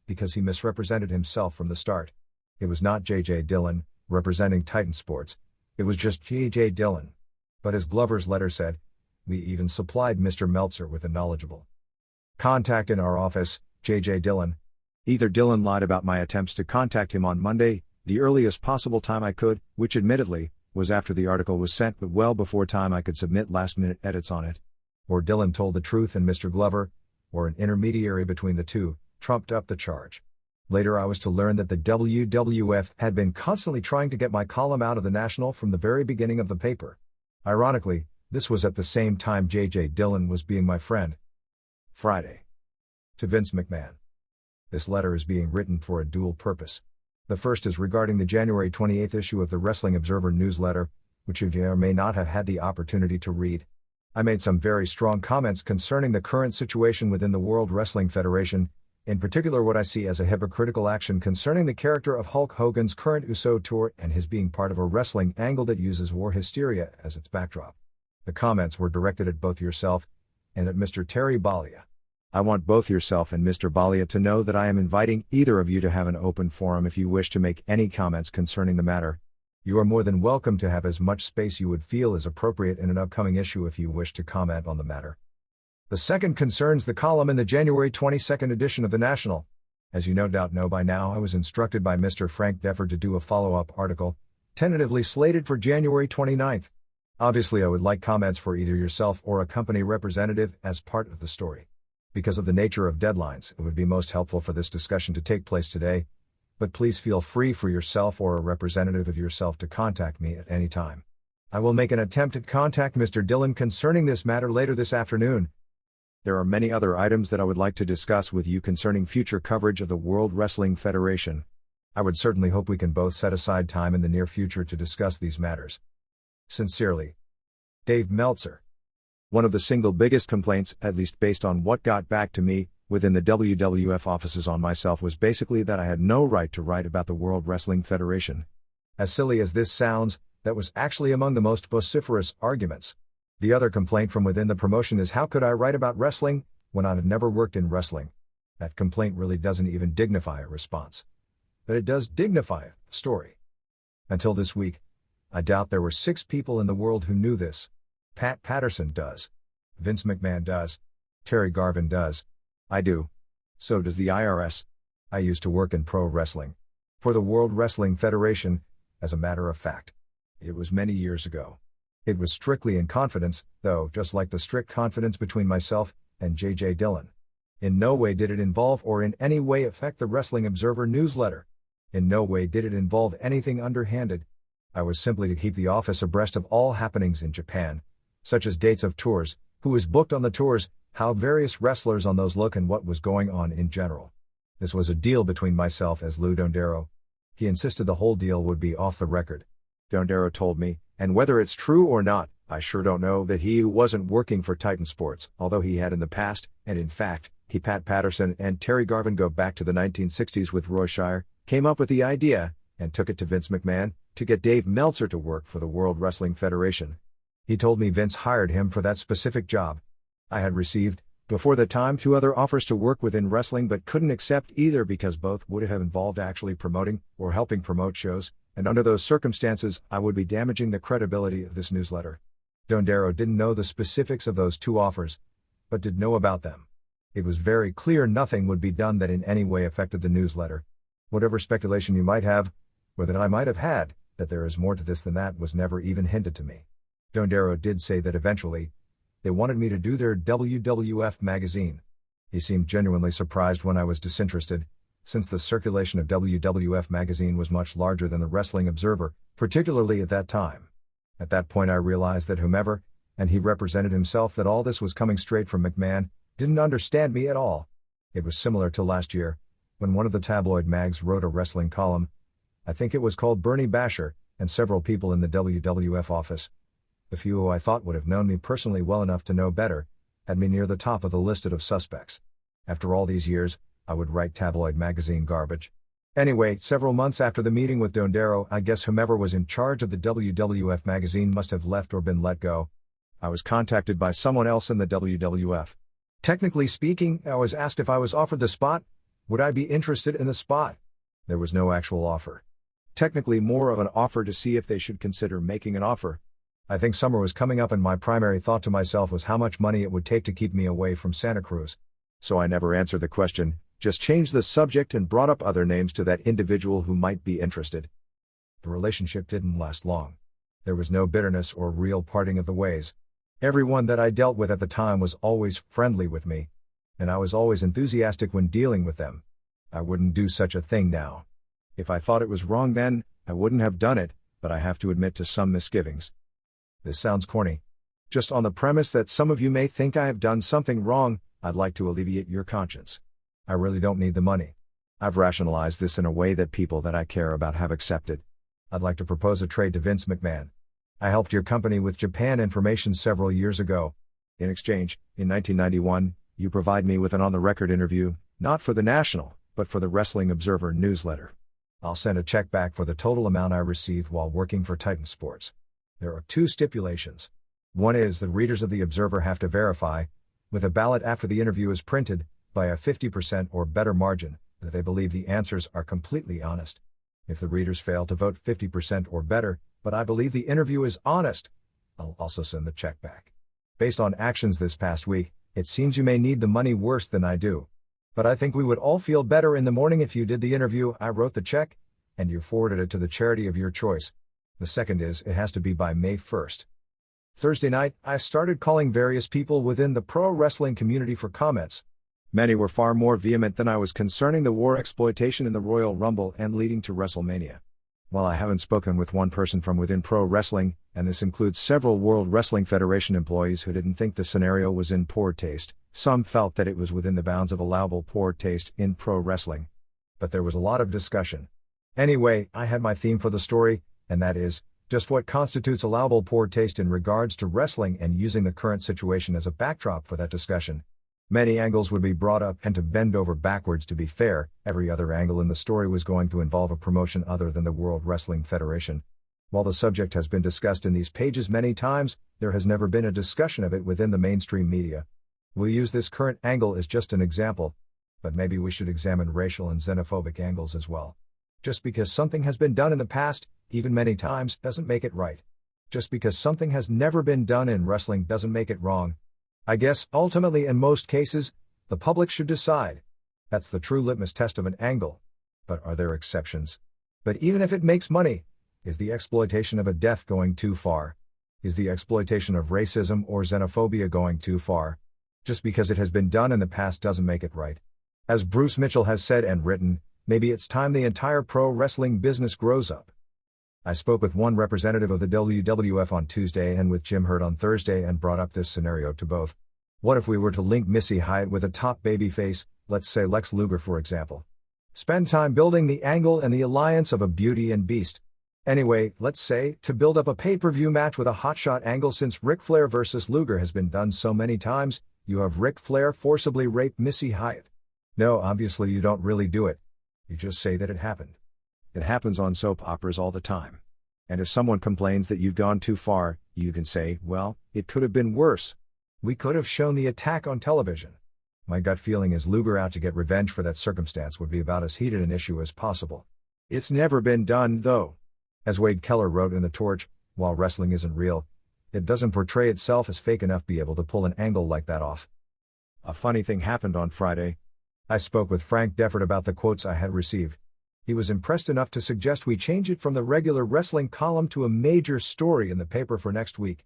because he misrepresented himself from the start. It was not J.J. Dillon, representing Titan Sports, it was just J.J. Dillon. But as Glover's letter said, we even supplied Mr. Meltzer with a knowledgeable contact in our office, J.J. Dillon. Either Dillon lied about my attempts to contact him on Monday, the earliest possible time I could, which admittedly, was after the article was sent but well before time I could submit last-minute edits on it. Or Dillon told the truth and Mr. Glover, or an intermediary between the two, trumped up the charge. Later I was to learn that the WWF had been constantly trying to get my column out of the National from the very beginning of the paper. Ironically, this was at the same time J.J. Dillon was being my friend. Friday. To Vince McMahon. This letter is being written for a dual purpose. The first is regarding the January 28th issue of the Wrestling Observer newsletter, which you may or may not have had the opportunity to read. I made some very strong comments concerning the current situation within the World Wrestling Federation, in particular what I see as a hypocritical action concerning the character of Hulk Hogan's current USO tour and his being part of a wrestling angle that uses war hysteria as its backdrop. The comments were directed at both yourself and at Mr. Terry Bollea. I want both yourself and Mr. Bollea to know that I am inviting either of you to have an open forum if you wish to make any comments concerning the matter. You are more than welcome to have as much space you would feel is appropriate in an upcoming issue if you wish to comment on the matter. The second concerns the column in the January 22nd edition of the National. As you no doubt know by now, I was instructed by Mr. Frank Deffer to do a follow-up article, tentatively slated for January 29th. Obviously I would like comments for either yourself or a company representative as part of the story. Because of the nature of deadlines, it would be most helpful for this discussion to take place today, but please feel free for yourself or a representative of yourself to contact me at any time. I will make an attempt to contact Mr. Dillon concerning this matter later this afternoon. There are many other items that I would like to discuss with you concerning future coverage of the World Wrestling Federation. I would certainly hope we can both set aside time in the near future to discuss these matters. Sincerely, Dave Meltzer. One of the single biggest complaints, at least based on what got back to me, within the WWF offices on myself was basically that I had no right to write about the World Wrestling Federation. As silly as this sounds, that was actually among the most vociferous arguments. The other complaint from within the promotion is how could I write about wrestling, when I've never worked in wrestling? That complaint really doesn't even dignify a response. But it does dignify a story. Until this week, I doubt there were 6 people in the world who knew this. Pat Patterson does. Vince McMahon does. Terry Garvin does. I do. So does the IRS. I used to work in pro wrestling. For the World Wrestling Federation, as a matter of fact. It was many years ago. It was strictly in confidence, though, just like the strict confidence between myself and J.J. Dillon. In no way did it involve or in any way affect the Wrestling Observer newsletter. In no way did it involve anything underhanded. I was simply to keep the office abreast of all happenings in Japan, such as dates of tours, who is booked on the tours, how various wrestlers on those look and what was going on in general. This was a deal between myself as Lou Dondero. He insisted the whole deal would be off the record. Dondero told me, and whether it's true or not, I sure don't know, that he wasn't working for Titan Sports, although he had in the past, and in fact, Pat Patterson and Terry Garvin go back to the 1960s with Roy Shire, came up with the idea, and took it to Vince McMahon, to get Dave Meltzer to work for the World Wrestling Federation. He told me Vince hired him for that specific job. I had received, before the time, 2 other offers to work within wrestling but couldn't accept either because both would have involved actually promoting or helping promote shows, and under those circumstances I would be damaging the credibility of this newsletter. Dondero didn't know the specifics of those 2 offers, but did know about them. It was very clear nothing would be done that in any way affected the newsletter. Whatever speculation you might have, or that I might have had, that there is more to this than that was never even hinted to me. Dondero did say that eventually, they wanted me to do their WWF magazine. He seemed genuinely surprised when I was disinterested, since the circulation of WWF magazine was much larger than the Wrestling Observer, particularly at that time. At that point I realized that whomever, and he represented himself, that all this was coming straight from McMahon, Didn't understand me at all. It was similar to last year, when one of the tabloid mags wrote a wrestling column. I think it was called Bernie Basher, and several people in the WWF office, the few who I thought would have known me personally well enough to know better, had me near the top of the list of suspects. After all these years, I would write tabloid magazine garbage. Anyway, several months after the meeting with Dondero, I guess whomever was in charge of the WWF magazine must have left or been let go. I was contacted by someone else in the WWF. Technically speaking, I was asked if I was offered the spot, would I be interested in the spot? There was no actual offer. Technically more of an offer to see if they should consider making an offer. I think summer was coming up and my primary thought to myself was how much money it would take to keep me away from Santa Cruz. So I never answered the question, just changed the subject and brought up other names to that individual who might be interested. The relationship didn't last long. There was no bitterness or real parting of the ways. Everyone that I dealt with at the time was always friendly with me, and I was always enthusiastic when dealing with them. I wouldn't do such a thing now. If I thought it was wrong then, I wouldn't have done it, but I have to admit to some misgivings. This sounds corny. Just on the premise that some of you may think I have done something wrong, I'd like to alleviate your conscience. I really don't need the money. I've rationalized this in a way that people that I care about have accepted. I'd like to propose a trade to Vince McMahon. I helped your company with Japan information several years ago. In exchange, in 1991, you provide me with an on-the-record interview, not for the National, but for the Wrestling Observer newsletter. I'll send a check back for the total amount I received while working for Titan Sports. There are two stipulations. One is the readers of the Observer have to verify, with a ballot after the interview is printed, by a 50% or better margin, that they believe the answers are completely honest. If the readers fail to vote 50% or better, but I believe the interview is honest, I'll also send the check back. Based on actions this past week, it seems you may need the money worse than I do. But I think we would all feel better in the morning if you did the interview, I wrote the check, and you forwarded it to the charity of your choice. The second is, it has to be by May 1st. Thursday night, I started calling various people within the pro wrestling community for comments. Many were far more vehement than I was concerning the war exploitation in the Royal Rumble and leading to WrestleMania. While I haven't spoken with one person from within pro wrestling, and this includes several World Wrestling Federation employees who didn't think the scenario was in poor taste, some felt that it was within the bounds of allowable poor taste in pro wrestling. But there was a lot of discussion. Anyway, I had my theme for the story, and that is, just what constitutes allowable poor taste in regards to wrestling and using the current situation as a backdrop for that discussion. Many angles would be brought up, and to bend over backwards to be fair, every other angle in the story was going to involve a promotion other than the World Wrestling Federation. While the subject has been discussed in these pages many times, there has never been a discussion of it within the mainstream media. We'll use this current angle as just an example, but maybe we should examine racial and xenophobic angles as well. Just because something has been done in the past, even many times, doesn't make it right. Just because something has never been done in wrestling doesn't make it wrong. I guess, ultimately in most cases, the public should decide. That's the true litmus test of an angle. But are there exceptions? But even if it makes money, is the exploitation of a death going too far? Is the exploitation of racism or xenophobia going too far? Just because it has been done in the past doesn't make it right. As Bruce Mitchell has said and written, maybe it's time the entire pro wrestling business grows up. I spoke with one representative of the WWF on Tuesday and with Jim Hurt on Thursday and brought up this scenario to both. What if we were to link Missy Hyatt with a top babyface, let's say Lex Luger for example? Spend time building the angle and the alliance of a beauty and beast. Anyway, let's say, to build up a pay-per-view match with a hotshot angle since Ric Flair versus Luger has been done so many times, you have Ric Flair forcibly rape Missy Hyatt. No, obviously you don't really do it. You just say that it happened. It happens on soap operas all the time. And if someone complains that you've gone too far, you can say, well, it could have been worse. We could have shown the attack on television. My gut feeling is Luger out to get revenge for that circumstance would be about as heated an issue as possible. It's never been done, though. As Wade Keller wrote in The Torch, while wrestling isn't real, it doesn't portray itself as fake enough to be able to pull an angle like that off. A funny thing happened on Friday. I spoke with Frank Deffert about the quotes I had received. He was impressed enough to suggest we change it from the regular wrestling column to a major story in the paper for next week.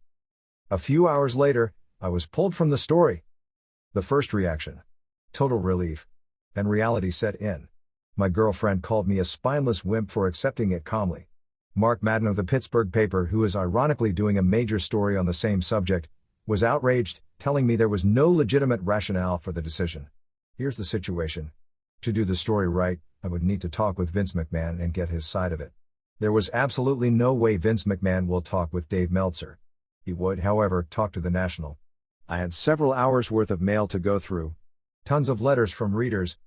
A few hours later, I was pulled from the story. The first reaction: total relief. Then reality set in. My girlfriend called me a spineless wimp for accepting it calmly. Mark Madden of the Pittsburgh paper, who is ironically doing a major story on the same subject, was outraged, telling me there was no legitimate rationale for the decision. Here's the situation. To do the story right, I would need to talk with Vince McMahon and get his side of it. There was absolutely no way Vince McMahon will talk with Dave Meltzer. He would, however, talk to the National. I had several hours worth of mail to go through. Tons of letters from readers.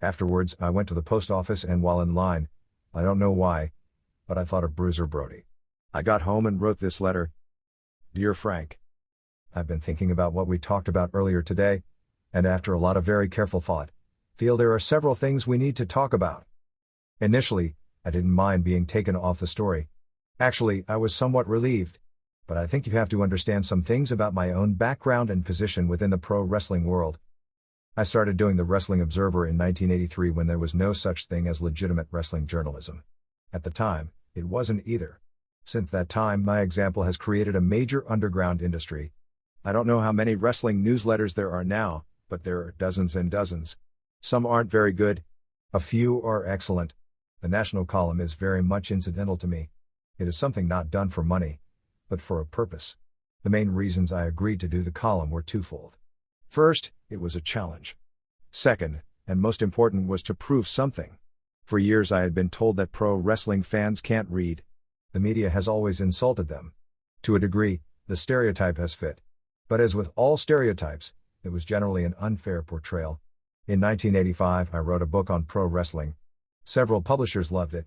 Afterwards, I went to the post office and while in line, I don't know why, but I thought of Bruiser Brody. I got home and wrote this letter. Dear Frank, I've been thinking about what we talked about earlier today, and after a lot of very careful thought, feel there are several things we need to talk about. Initially, I didn't mind being taken off the story. Actually, I was somewhat relieved. But I think you have to understand some things about my own background and position within the pro wrestling world. I started doing the Wrestling Observer in 1983 when there was no such thing as legitimate wrestling journalism. At the time, it wasn't either. Since that time, my example has created a major underground industry. I don't know how many wrestling newsletters there are now, but there are dozens and dozens. Some aren't very good. A few are excellent. The National column is very much incidental to me. It is something not done for money, but for a purpose. The main reasons I agreed to do the column were twofold. First, it was a challenge. Second, and most important, was to prove something. For years I had been told that pro wrestling fans can't read. The media has always insulted them. To a degree, the stereotype has fit. But as with all stereotypes, it was generally an unfair portrayal. In 1985, I wrote a book on pro wrestling. Several publishers loved it,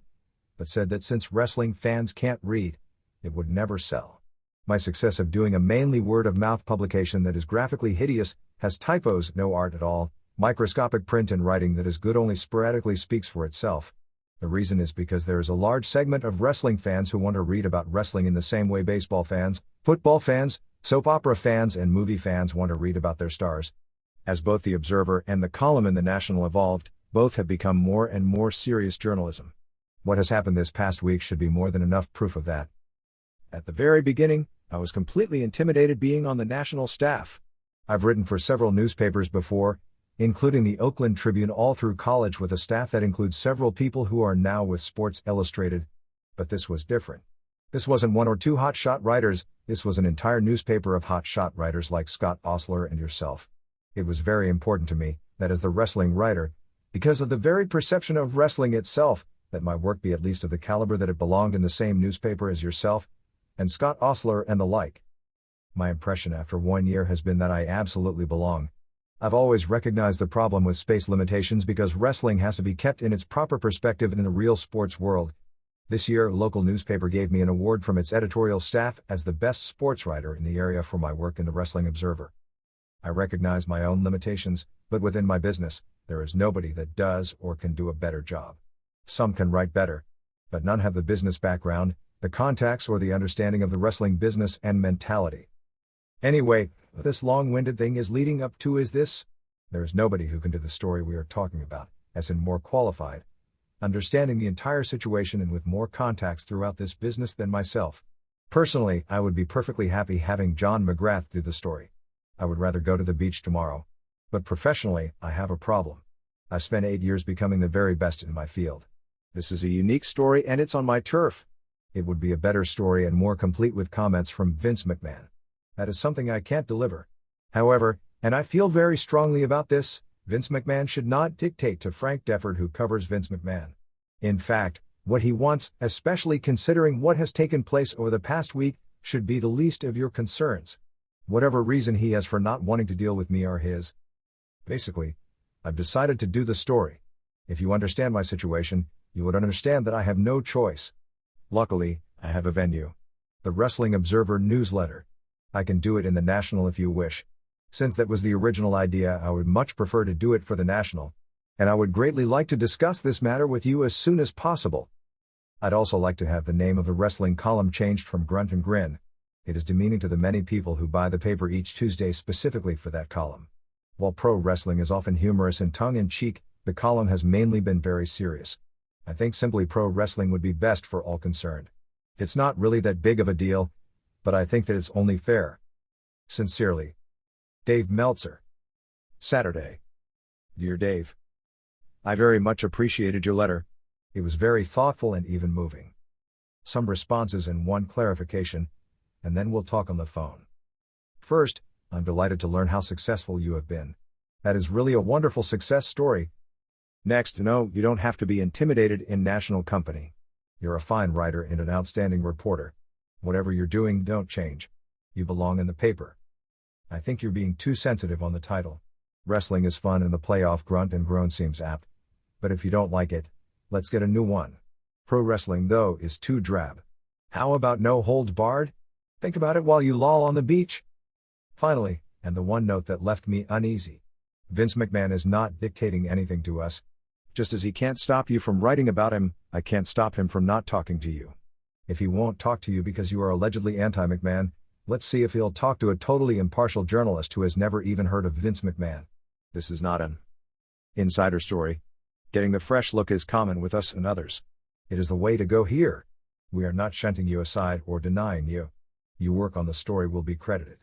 but said that since wrestling fans can't read, it would never sell. My success of doing a mainly word-of-mouth publication that is graphically hideous, has typos, no art at all, microscopic print and writing that is good only sporadically speaks for itself. The reason is because there is a large segment of wrestling fans who want to read about wrestling in the same way baseball fans, football fans, soap opera fans and movie fans want to read about their stars. As both the Observer and the column in the National evolved, both have become more and more serious journalism. What has happened this past week should be more than enough proof of that. At the very beginning, I was completely intimidated being on the National staff. I've written for several newspapers before, including the Oakland Tribune all through college with a staff that includes several people who are now with Sports Illustrated. But this was different. This wasn't one or two hotshot writers, this was an entire newspaper of hotshot writers like Scott Ostler and yourself. It was very important to me, that as the wrestling writer, because of the very perception of wrestling itself, that my work be at least of the caliber that it belonged in the same newspaper as yourself, and Scott Ostler and the like. My impression after 1 year has been that I absolutely belong. I've always recognized the problem with space limitations because wrestling has to be kept in its proper perspective in the real sports world. This year, a local newspaper gave me an award from its editorial staff as the best sports writer in the area for my work in the Wrestling Observer. I recognize my own limitations, but within my business, there is nobody that does or can do a better job. Some can write better, but none have the business background, the contacts or the understanding of the wrestling business and mentality. Anyway, what this long-winded thing is leading up to is this. There is nobody who can do the story we are talking about, as in more qualified, understanding the entire situation and with more contacts throughout this business than myself. Personally, I would be perfectly happy having John McGrath do the story. I would rather go to the beach tomorrow. But professionally, I have a problem. I spent 8 years becoming the very best in my field. This is a unique story and it's on my turf. It would be a better story and more complete with comments from Vince McMahon. That is something I can't deliver. However, and I feel very strongly about this, Vince McMahon should not dictate to Frank Defford who covers Vince McMahon. In fact, what he wants, especially considering what has taken place over the past week, should be the least of your concerns. Whatever reason he has for not wanting to deal with me are his. Basically, I've decided to do the story. If you understand my situation, you would understand that I have no choice. Luckily, I have a venue. The Wrestling Observer newsletter. I can do it in the National if you wish. Since that was the original idea, I would much prefer to do it for the National. And I would greatly like to discuss this matter with you as soon as possible. I'd also like to have the name of the wrestling column changed from Grunt and Grin. It is demeaning to the many people who buy the paper each Tuesday specifically for that column. While pro wrestling is often humorous and tongue-in-cheek, the column has mainly been very serious. I think simply pro wrestling would be best for all concerned. It's not really that big of a deal, but I think that it's only fair. Sincerely, Dave Meltzer. Saturday. Dear Dave, I very much appreciated your letter. It was very thoughtful and even moving. Some responses and one clarification, and then we'll talk on the phone. First, I'm delighted to learn how successful you have been. That is really a wonderful success story. Next, no, you don't have to be intimidated in national company. You're a fine writer and an outstanding reporter. Whatever you're doing, don't change. You belong in the paper. I think you're being too sensitive on the title. Wrestling is fun and the playoff grunt and groan seems apt. But if you don't like it, let's get a new one. Pro wrestling, though, is too drab. How about no holds barred? Think about it while you loll on the beach. Finally, and the one note that left me uneasy. Vince McMahon is not dictating anything to us. Just as he can't stop you from writing about him, I can't stop him from not talking to you. If he won't talk to you because you are allegedly anti-McMahon, let's see if he'll talk to a totally impartial journalist who has never even heard of Vince McMahon. This is not an insider story. Getting the fresh look is common with us and others. It is the way to go here. We are not shunting you aside or denying you. Your work on the story will be credited.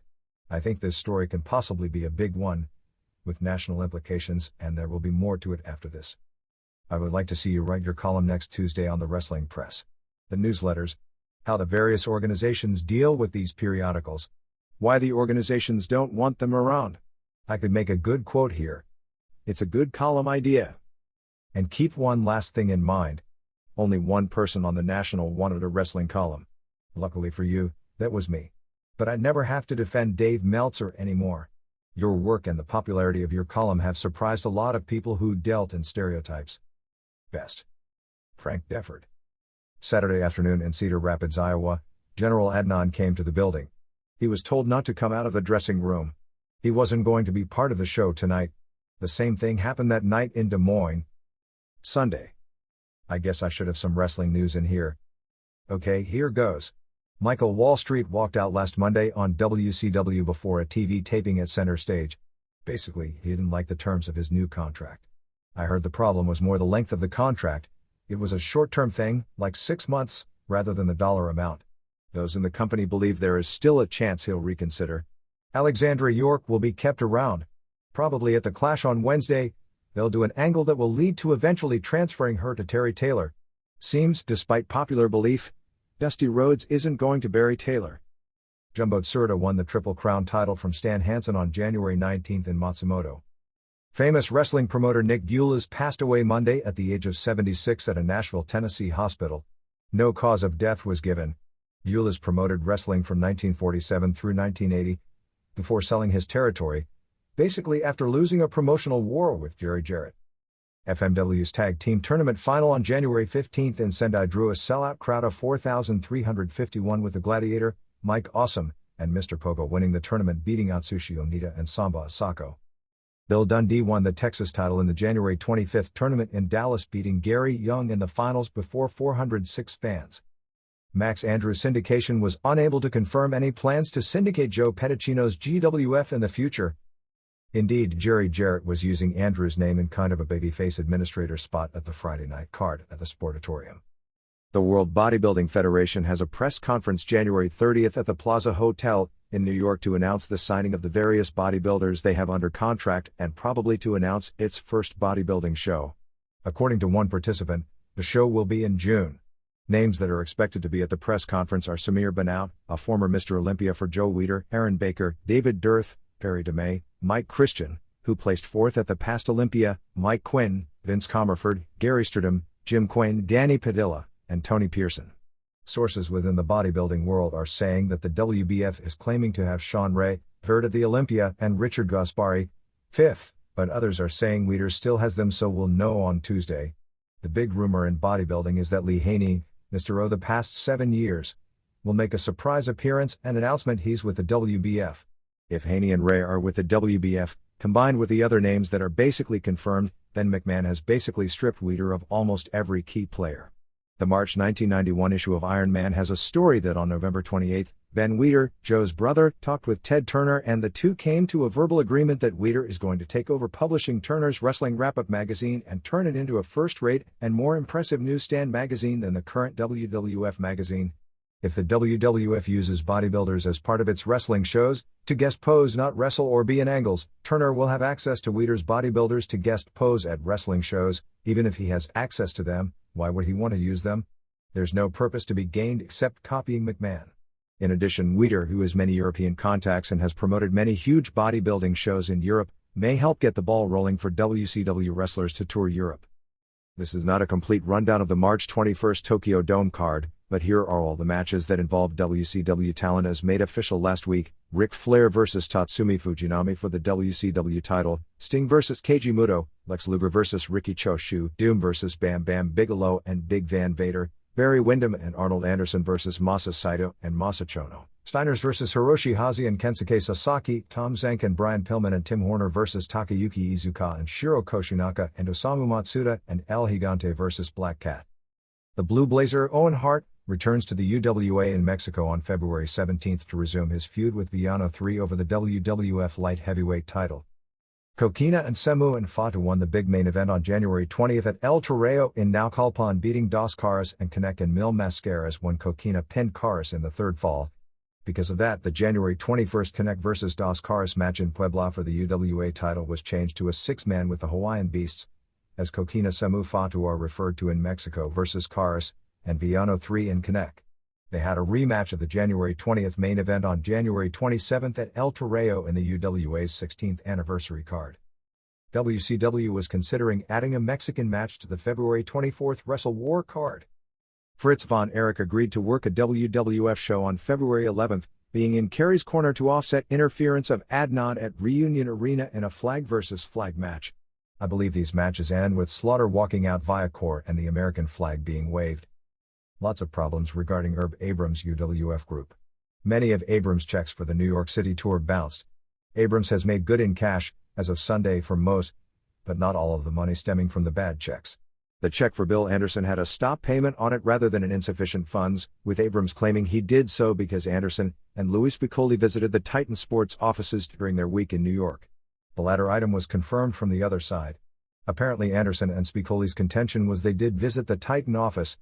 I think this story can possibly be a big one, with national implications, and there will be more to it after this. I would like to see you write your column next Tuesday on the Wrestling Press. The newsletters, how the various organizations deal with these periodicals, why the organizations don't want them around. I could make a good quote here. It's a good column idea. And keep one last thing in mind. Only one person on the National wanted a wrestling column. Luckily for you, that was me. But I'd never have to defend Dave Meltzer anymore. Your work and the popularity of your column have surprised a lot of people who dealt in stereotypes. Best. Frank Defford. Saturday afternoon in Cedar Rapids, Iowa, General Adnan came to the building. He was told not to come out of the dressing room. He wasn't going to be part of the show tonight. The same thing happened that night in Des Moines. Sunday. I guess I should have some wrestling news in here. Okay, here goes. Michael Wall Street walked out last Monday on WCW before a TV taping at Center Stage. Basically, he didn't like the terms of his new contract. I heard the problem was more the length of the contract. It was a short-term thing, like 6 months, rather than the dollar amount. Those in the company believe there is still a chance he'll reconsider. Alexandra York will be kept around. Probably at the Clash on Wednesday, they'll do an angle that will lead to eventually transferring her to Terry Taylor. Seems, despite popular belief, Dusty Rhodes isn't going to bury Taylor. Jumbo Tsuruta won the Triple Crown title from Stan Hansen on January 19 in Matsumoto. Famous wrestling promoter Nick Gulas passed away Monday at the age of 76 at a Nashville, Tennessee hospital. No cause of death was given. Gulas promoted wrestling from 1947 through 1980, before selling his territory, basically after losing a promotional war with Jerry Jarrett. FMW's Tag Team Tournament final on January 15 in Sendai drew a sellout crowd of 4,351 with the Gladiator, Mike Awesome, and Mr. Pogo winning the tournament, beating Atsushi Onita and Samba Asako. Bill Dundee won the Texas title in the January 25 tournament in Dallas, beating Gary Young in the finals before 406 fans. Max Andrews Syndication was unable to confirm any plans to syndicate Joe Pedicino's GWF in the future. Indeed, Jerry Jarrett was using Andrews' name in kind of a babyface administrator spot at the Friday night card at the Sportatorium. The World Bodybuilding Federation has a press conference January 30 at the Plaza Hotel in New York to announce the signing of the various bodybuilders they have under contract and probably to announce its first bodybuilding show. According to one participant, the show will be in June. Names that are expected to be at the press conference are Samir Benout, a former Mr. Olympia for Joe Weider, Aaron Baker, David Dirth, Perry DeMay, Mike Christian, who placed fourth at the past Olympia, Mike Quinn, Vince Comerford, Gary Stridham, Jim Quinn, Danny Padilla, and Tony Pearson. Sources within the bodybuilding world are saying that the WBF is claiming to have Sean Ray, third at the Olympia, and Richard Gaspari, fifth, but others are saying Weider still has them, so we'll know on Tuesday. The big rumor in bodybuilding is that Lee Haney, Mr. O the past 7 years, will make a surprise appearance and announcement he's with the WBF. If Haney and Ray are with the WBF, combined with the other names that are basically confirmed, then McMahon has basically stripped Weider of almost every key player. The March 1991 issue of Iron Man has a story that on November 28, Ben Weider, Joe's brother, talked with Ted Turner and the two came to a verbal agreement that Weider is going to take over publishing Turner's Wrestling Wrap-Up magazine and turn it into a first-rate and more impressive newsstand magazine than the current WWF magazine. If the WWF uses bodybuilders as part of its wrestling shows, to guest pose, not wrestle or be in angles, Turner will have access to Weider's bodybuilders to guest pose at wrestling shows. Even if he has access to them, why would he want to use them? There's no purpose to be gained except copying McMahon. In addition, Weider, who has many European contacts and has promoted many huge bodybuilding shows in Europe, may help get the ball rolling for WCW wrestlers to tour Europe. This is not a complete rundown of the March 21st Tokyo Dome card, but here are all the matches that involved WCW talent as made official last week. Ric Flair vs Tatsumi Fujinami for the WCW title, Sting vs Keiji Muto, Lex Luger vs Ricky Choshu, Doom vs Bam Bam Bigelow and Big Van Vader, Barry Windham and Arnold Anderson vs Masa Saito and Masa Chono, Steiners vs Hiroshi Hazi and Kensuke Sasaki, Tom Zank and Brian Pillman and Tim Horner vs Takayuki Iizuka and Shiro Koshinaka and Osamu Matsuda and El Gigante vs Black Cat. The Blue Blazer, Owen Hart, returns to the UWA in Mexico on February 17 to resume his feud with Villano 3 over the WWF Light Heavyweight title. Coquina and Semu and Fatu won the big main event on January 20 at El Torreo in Naucalpan, beating Dos Caras and Canek and Mil Mascaras when Coquina pinned Caras in the third fall. Because of that, the January 21st Canek vs Dos Caras match in Puebla for the UWA title was changed to a six-man with the Hawaiian Beasts, as Coquina, Semu, Fatu are referred to in Mexico versus Caras, and Villano 3 in Canek. They had a rematch of the January 20th main event on January 27 at El Torreo in the UWA's 16th anniversary card. WCW was considering adding a Mexican match to the February 24th Wrestle War card. Fritz von Erich agreed to work a WWF show on February 11, being in Kerry's corner to offset interference of Adnan at Reunion Arena in a flag versus flag match. I believe these matches end with Slaughter walking out via court and the American flag being waved. Lots of problems regarding Herb Abrams' UWF group. Many of Abrams' checks for the New York City tour bounced. Abrams has made good in cash, as of Sunday for most, but not all of the money stemming from the bad checks. The check for Bill Anderson had a stop payment on it rather than an insufficient funds, with Abrams claiming he did so because Anderson and Louis Piccoli visited the Titan Sports offices during their week in New York. The latter item was confirmed from the other side. Apparently Anderson and Spicoli's contention was they did visit the Titan office,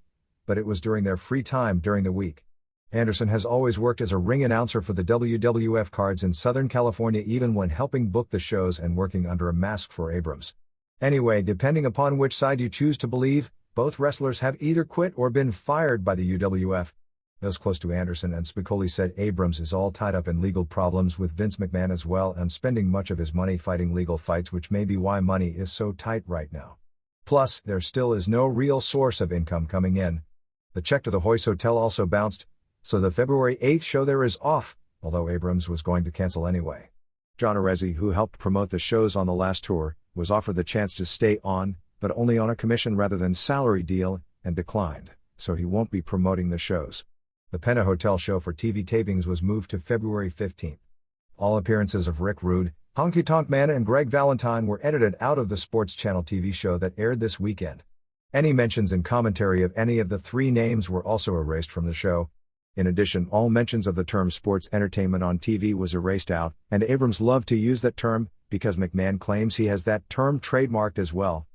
but it was during their free time during the week. Anderson has always worked as a ring announcer for the WWF cards in Southern California, even when helping book the shows and working under a mask for Abrams. Anyway, depending upon which side you choose to believe, both wrestlers have either quit or been fired by the UWF. Those close to Anderson and Spicoli said Abrams is all tied up in legal problems with Vince McMahon as well and spending much of his money fighting legal fights, which may be why money is so tight right now. Plus, there still is no real source of income coming in. The check to the Hoyce Hotel also bounced, so the February 8th show there is off, although Abrams was going to cancel anyway. John Arezzi, who helped promote the shows on the last tour, was offered the chance to stay on, but only on a commission rather than salary deal, and declined, so he won't be promoting the shows. The Pena Hotel show for TV tapings was moved to February 15th. All appearances of Rick Rude, Honky Tonk Man and Greg Valentine were edited out of the Sports Channel TV show that aired this weekend. Any mentions in commentary of any of the three names were also erased from the show. In addition, all mentions of the term sports entertainment on TV was erased out, and Abrams loved to use that term, because McMahon claims he has that term trademarked as well.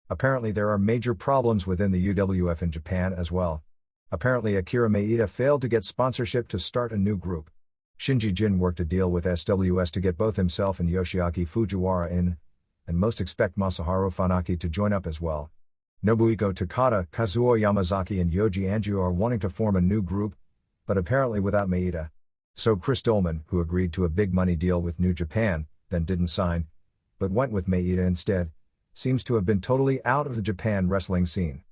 Apparently there are major problems within the UWF in Japan as well. Apparently Akira Maeda failed to get sponsorship to start a new group. Shinji Jin worked a deal with SWS to get both himself and Yoshiaki Fujiwara in, and most expect Masaharu Funaki to join up as well. Nobuhiko Takada, Kazuo Yamazaki and Yoji Anju are wanting to form a new group, but apparently without Maeda. So Chris Dolman, who agreed to a big money deal with New Japan, then didn't sign, but went with Maeda instead, seems to have been totally out of the Japan wrestling scene.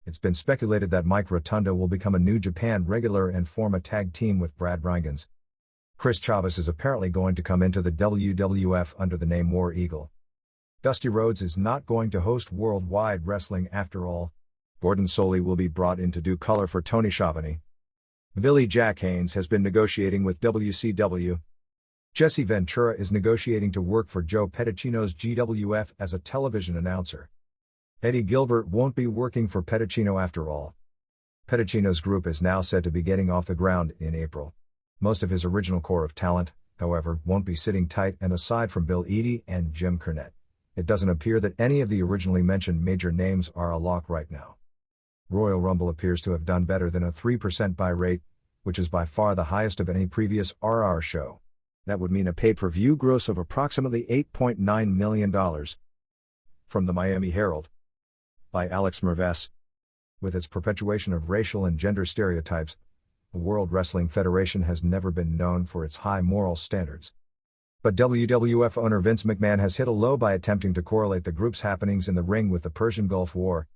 It's been speculated that Mike Rotunda will become a New Japan regular and form a tag team with Brad Rheingans. Chris Chavez is apparently going to come into the WWF under the name War Eagle. Dusty Rhodes is not going to host Worldwide Wrestling after all. Gordon Solie will be brought in to do color for Tony Schiavone. Billy Jack Haynes has been negotiating with WCW. Jesse Ventura is negotiating to work for Joe Pedicino's GWF as a television announcer. Eddie Gilbert won't be working for Pedicino after all. Pedicino's group is now said to be getting off the ground in April. Most of his original core of talent, however, won't be sitting tight, and aside from Bill Eadie and Jim Cornette, it doesn't appear that any of the originally mentioned major names are a lock right now. Royal Rumble appears to have done better than a 3% buy rate, which is by far the highest of any previous RR show. That would mean a pay-per-view gross of approximately $8.9 million. From the Miami Herald. By Alex Merves. With its perpetuation of racial and gender stereotypes, The World Wrestling Federation has never been known for its high moral standards. But WWF owner Vince McMahon has hit a low by attempting to correlate the group's happenings in the ring with the Persian Gulf War.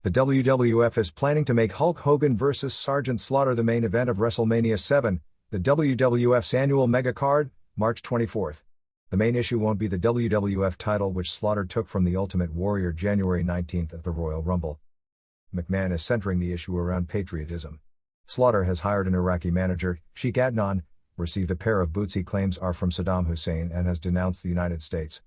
The WWF is planning to make Hulk Hogan vs. Sergeant Slaughter the main event of WrestleMania 7, the WWF's annual mega-card, March 24th. The main issue won't be the WWF title which Slaughter took from the Ultimate Warrior January 19th at the Royal Rumble. McMahon is centering the issue around patriotism. Slaughter has hired an Iraqi manager, Sheikh Adnan, received a pair of boots he claims are from Saddam Hussein, and has denounced the United States.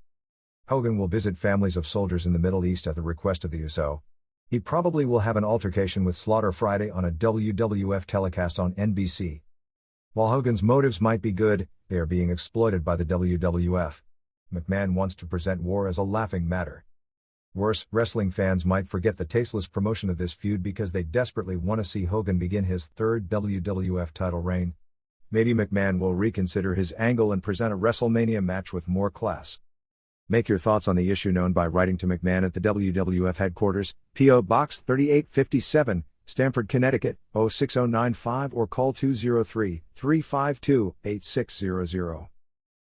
Hogan will visit families of soldiers in the Middle East at the request of the USO. He probably will have an altercation with Slaughter Friday on a WWF telecast on NBC. While Hogan's motives might be good, they are being exploited by the WWF. McMahon wants to present war as a laughing matter. Worse, wrestling fans might forget the tasteless promotion of this feud because they desperately want to see Hogan begin his third WWF title reign. Maybe McMahon will reconsider his angle and present a WrestleMania match with more class. Make your thoughts on the issue known by writing to McMahon at the WWF headquarters, P.O. Box 3857, Stamford, Connecticut, 06095, or call 203-352-8600.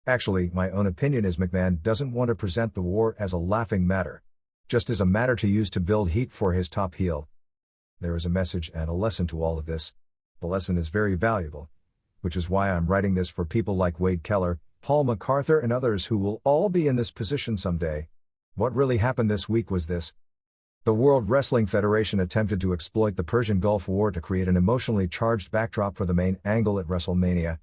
Actually, my own opinion is McMahon doesn't want to present the war as a laughing matter, just as a matter to use to build heat for his top heel. There is a message and a lesson to all of this. The lesson is very valuable, which is why I'm writing this for people like Wade Keller, Paul MacArthur, and others who will all be in this position someday. What really happened this week was this. The World Wrestling Federation attempted to exploit the Persian Gulf War to create an emotionally charged backdrop for the main angle at WrestleMania.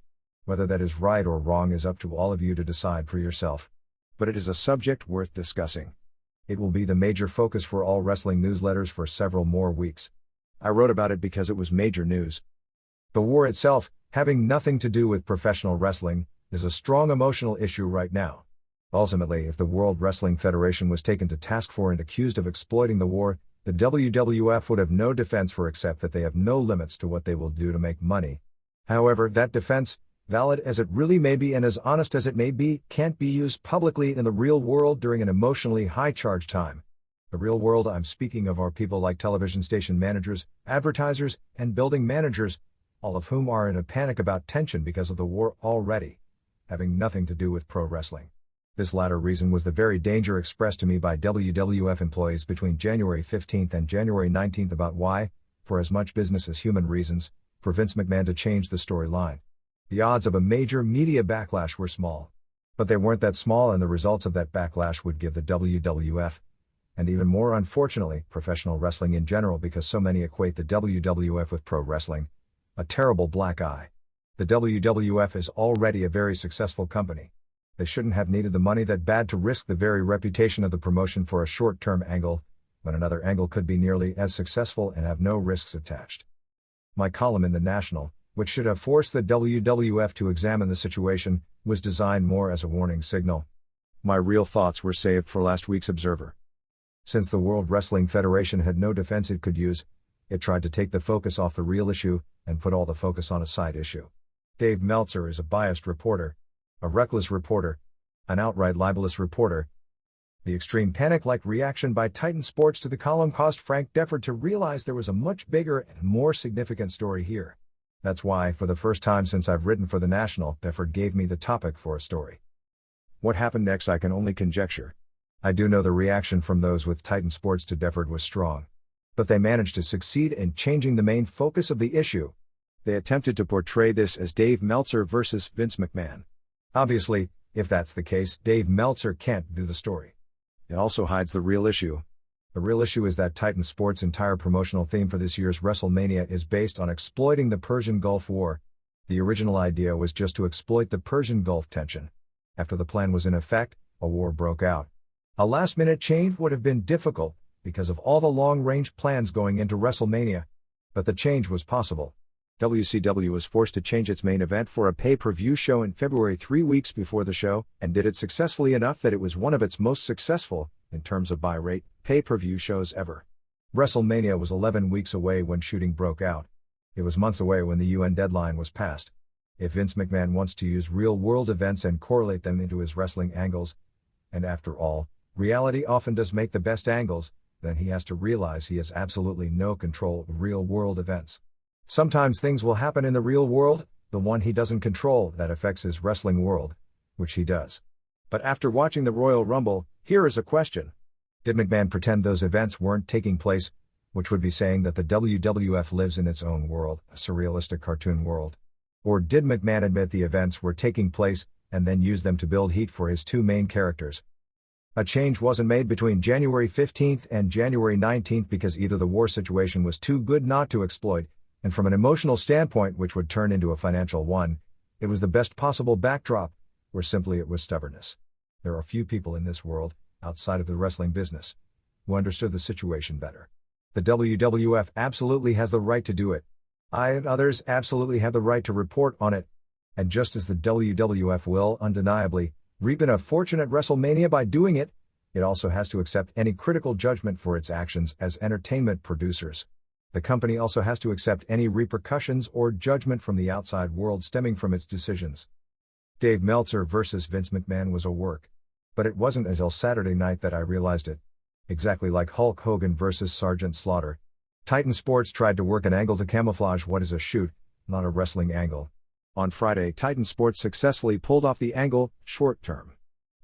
Whether that is right or wrong is up to all of you to decide for yourself. But it is a subject worth discussing. It will be the major focus for all wrestling newsletters for several more weeks. I wrote about it because it was major news. The war itself, having nothing to do with professional wrestling, is a strong emotional issue right now. Ultimately, if the World Wrestling Federation was taken to task for and accused of exploiting the war, the WWF would have no defense for except that they have no limits to what they will do to make money. However, that defense, valid as it really may be and as honest as it may be, can't be used publicly in the real world during an emotionally high-charged time. The real world I'm speaking of are people like television station managers, advertisers, and building managers, all of whom are in a panic about tension because of the war already, having nothing to do with pro wrestling. This latter reason was the very danger expressed to me by WWF employees between January 15th and January 19th about why, for as much business as human reasons, for Vince McMahon to change the storyline. The odds of a major media backlash were small. But they weren't that small, and the results of that backlash would give the WWF, and even more unfortunately, professional wrestling in general, because so many equate the WWF with pro wrestling, a terrible black eye. The WWF is already a very successful company. They shouldn't have needed the money that bad to risk the very reputation of the promotion for a short-term angle, when another angle could be nearly as successful and have no risks attached. My column in The National, which should have forced the WWF to examine the situation, was designed more as a warning signal. My real thoughts were saved for last week's Observer. Since the World Wrestling Federation had no defense it could use, it tried to take the focus off the real issue and put all the focus on a side issue. Dave Meltzer is a biased reporter, a reckless reporter, an outright libelous reporter. The extreme panic-like reaction by Titan Sports to the column caused Frank Defford to realize there was a much bigger and more significant story here. That's why, for the first time since I've written for The National, Defford gave me the topic for a story. What happened next I can only conjecture. I do know the reaction from those with Titan Sports to Defford was strong. But they managed to succeed in changing the main focus of the issue. They attempted to portray this as Dave Meltzer versus Vince McMahon. Obviously, if that's the case, Dave Meltzer can't do the story. It also hides the real issue. The real issue is that Titan Sports' entire promotional theme for this year's WrestleMania is based on exploiting the Persian Gulf War. The original idea was just to exploit the Persian Gulf tension. After the plan was in effect, a war broke out. A last-minute change would have been difficult, because of all the long-range plans going into WrestleMania. But the change was possible. WCW was forced to change its main event for a pay-per-view show in February 3 weeks before the show, and did it successfully enough that it was one of its most successful, in terms of buy rate, pay-per-view shows ever. WrestleMania was 11 weeks away when shooting broke out. It was months away when the UN deadline was passed. If Vince McMahon wants to use real-world events and correlate them into his wrestling angles, and after all, reality often does make the best angles, then he has to realize he has absolutely no control of real-world events. Sometimes things will happen in the real world, the one he doesn't control, that affects his wrestling world, which he does. But after watching the Royal Rumble, here is a question. Did McMahon pretend those events weren't taking place, which would be saying that the WWF lives in its own world, a surrealistic cartoon world? Or did McMahon admit the events were taking place, and then use them to build heat for his two main characters? A change wasn't made between January 15th and January 19th because either the war situation was too good not to exploit, and from an emotional standpoint which would turn into a financial one, it was the best possible backdrop, or simply it was stubbornness. There are few people in this world, outside of the wrestling business, who understood the situation better. The WWF absolutely has the right to do it. I and others absolutely have the right to report on it. And just as the WWF will, undeniably, reap a fortune at WrestleMania by doing it, it also has to accept any critical judgment for its actions as entertainment producers. The company also has to accept any repercussions or judgment from the outside world stemming from its decisions. Dave Meltzer versus Vince McMahon was a work. But it wasn't until Saturday night that I realized it. Exactly like Hulk Hogan versus Sergeant Slaughter. Titan Sports tried to work an angle to camouflage what is a shoot, not a wrestling angle. On Friday, Titan Sports successfully pulled off the angle, short term.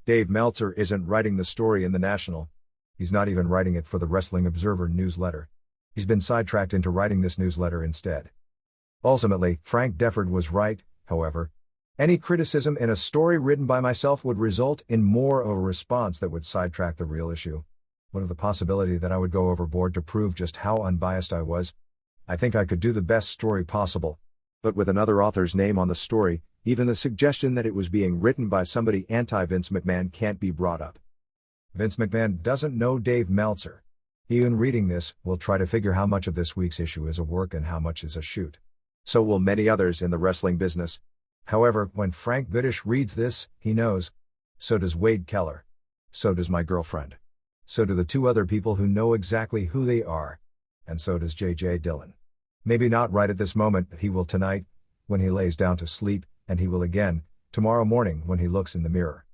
Dave Meltzer isn't writing the story in the National. He's not even writing it for the Wrestling Observer newsletter. He's been sidetracked into writing this newsletter instead. Ultimately, Frank Defford was right, however. Any criticism in a story written by myself would result in more of a response that would sidetrack the real issue. What of the possibility that I would go overboard to prove just how unbiased I was? I think I could do the best story possible. But with another author's name on the story, even the suggestion that it was being written by somebody anti-Vince McMahon can't be brought up. Vince McMahon doesn't know Dave Meltzer. He, in reading this, will try to figure how much of this week's issue is a work and how much is a shoot. So will many others in the wrestling business. However, when Frank Biddish reads this, he knows. So does Wade Keller. So does my girlfriend. So do the two other people who know exactly who they are. And so does J.J. Dillon. Maybe not right at this moment, but he will tonight, when he lays down to sleep, and he will again, tomorrow morning when he looks in the mirror.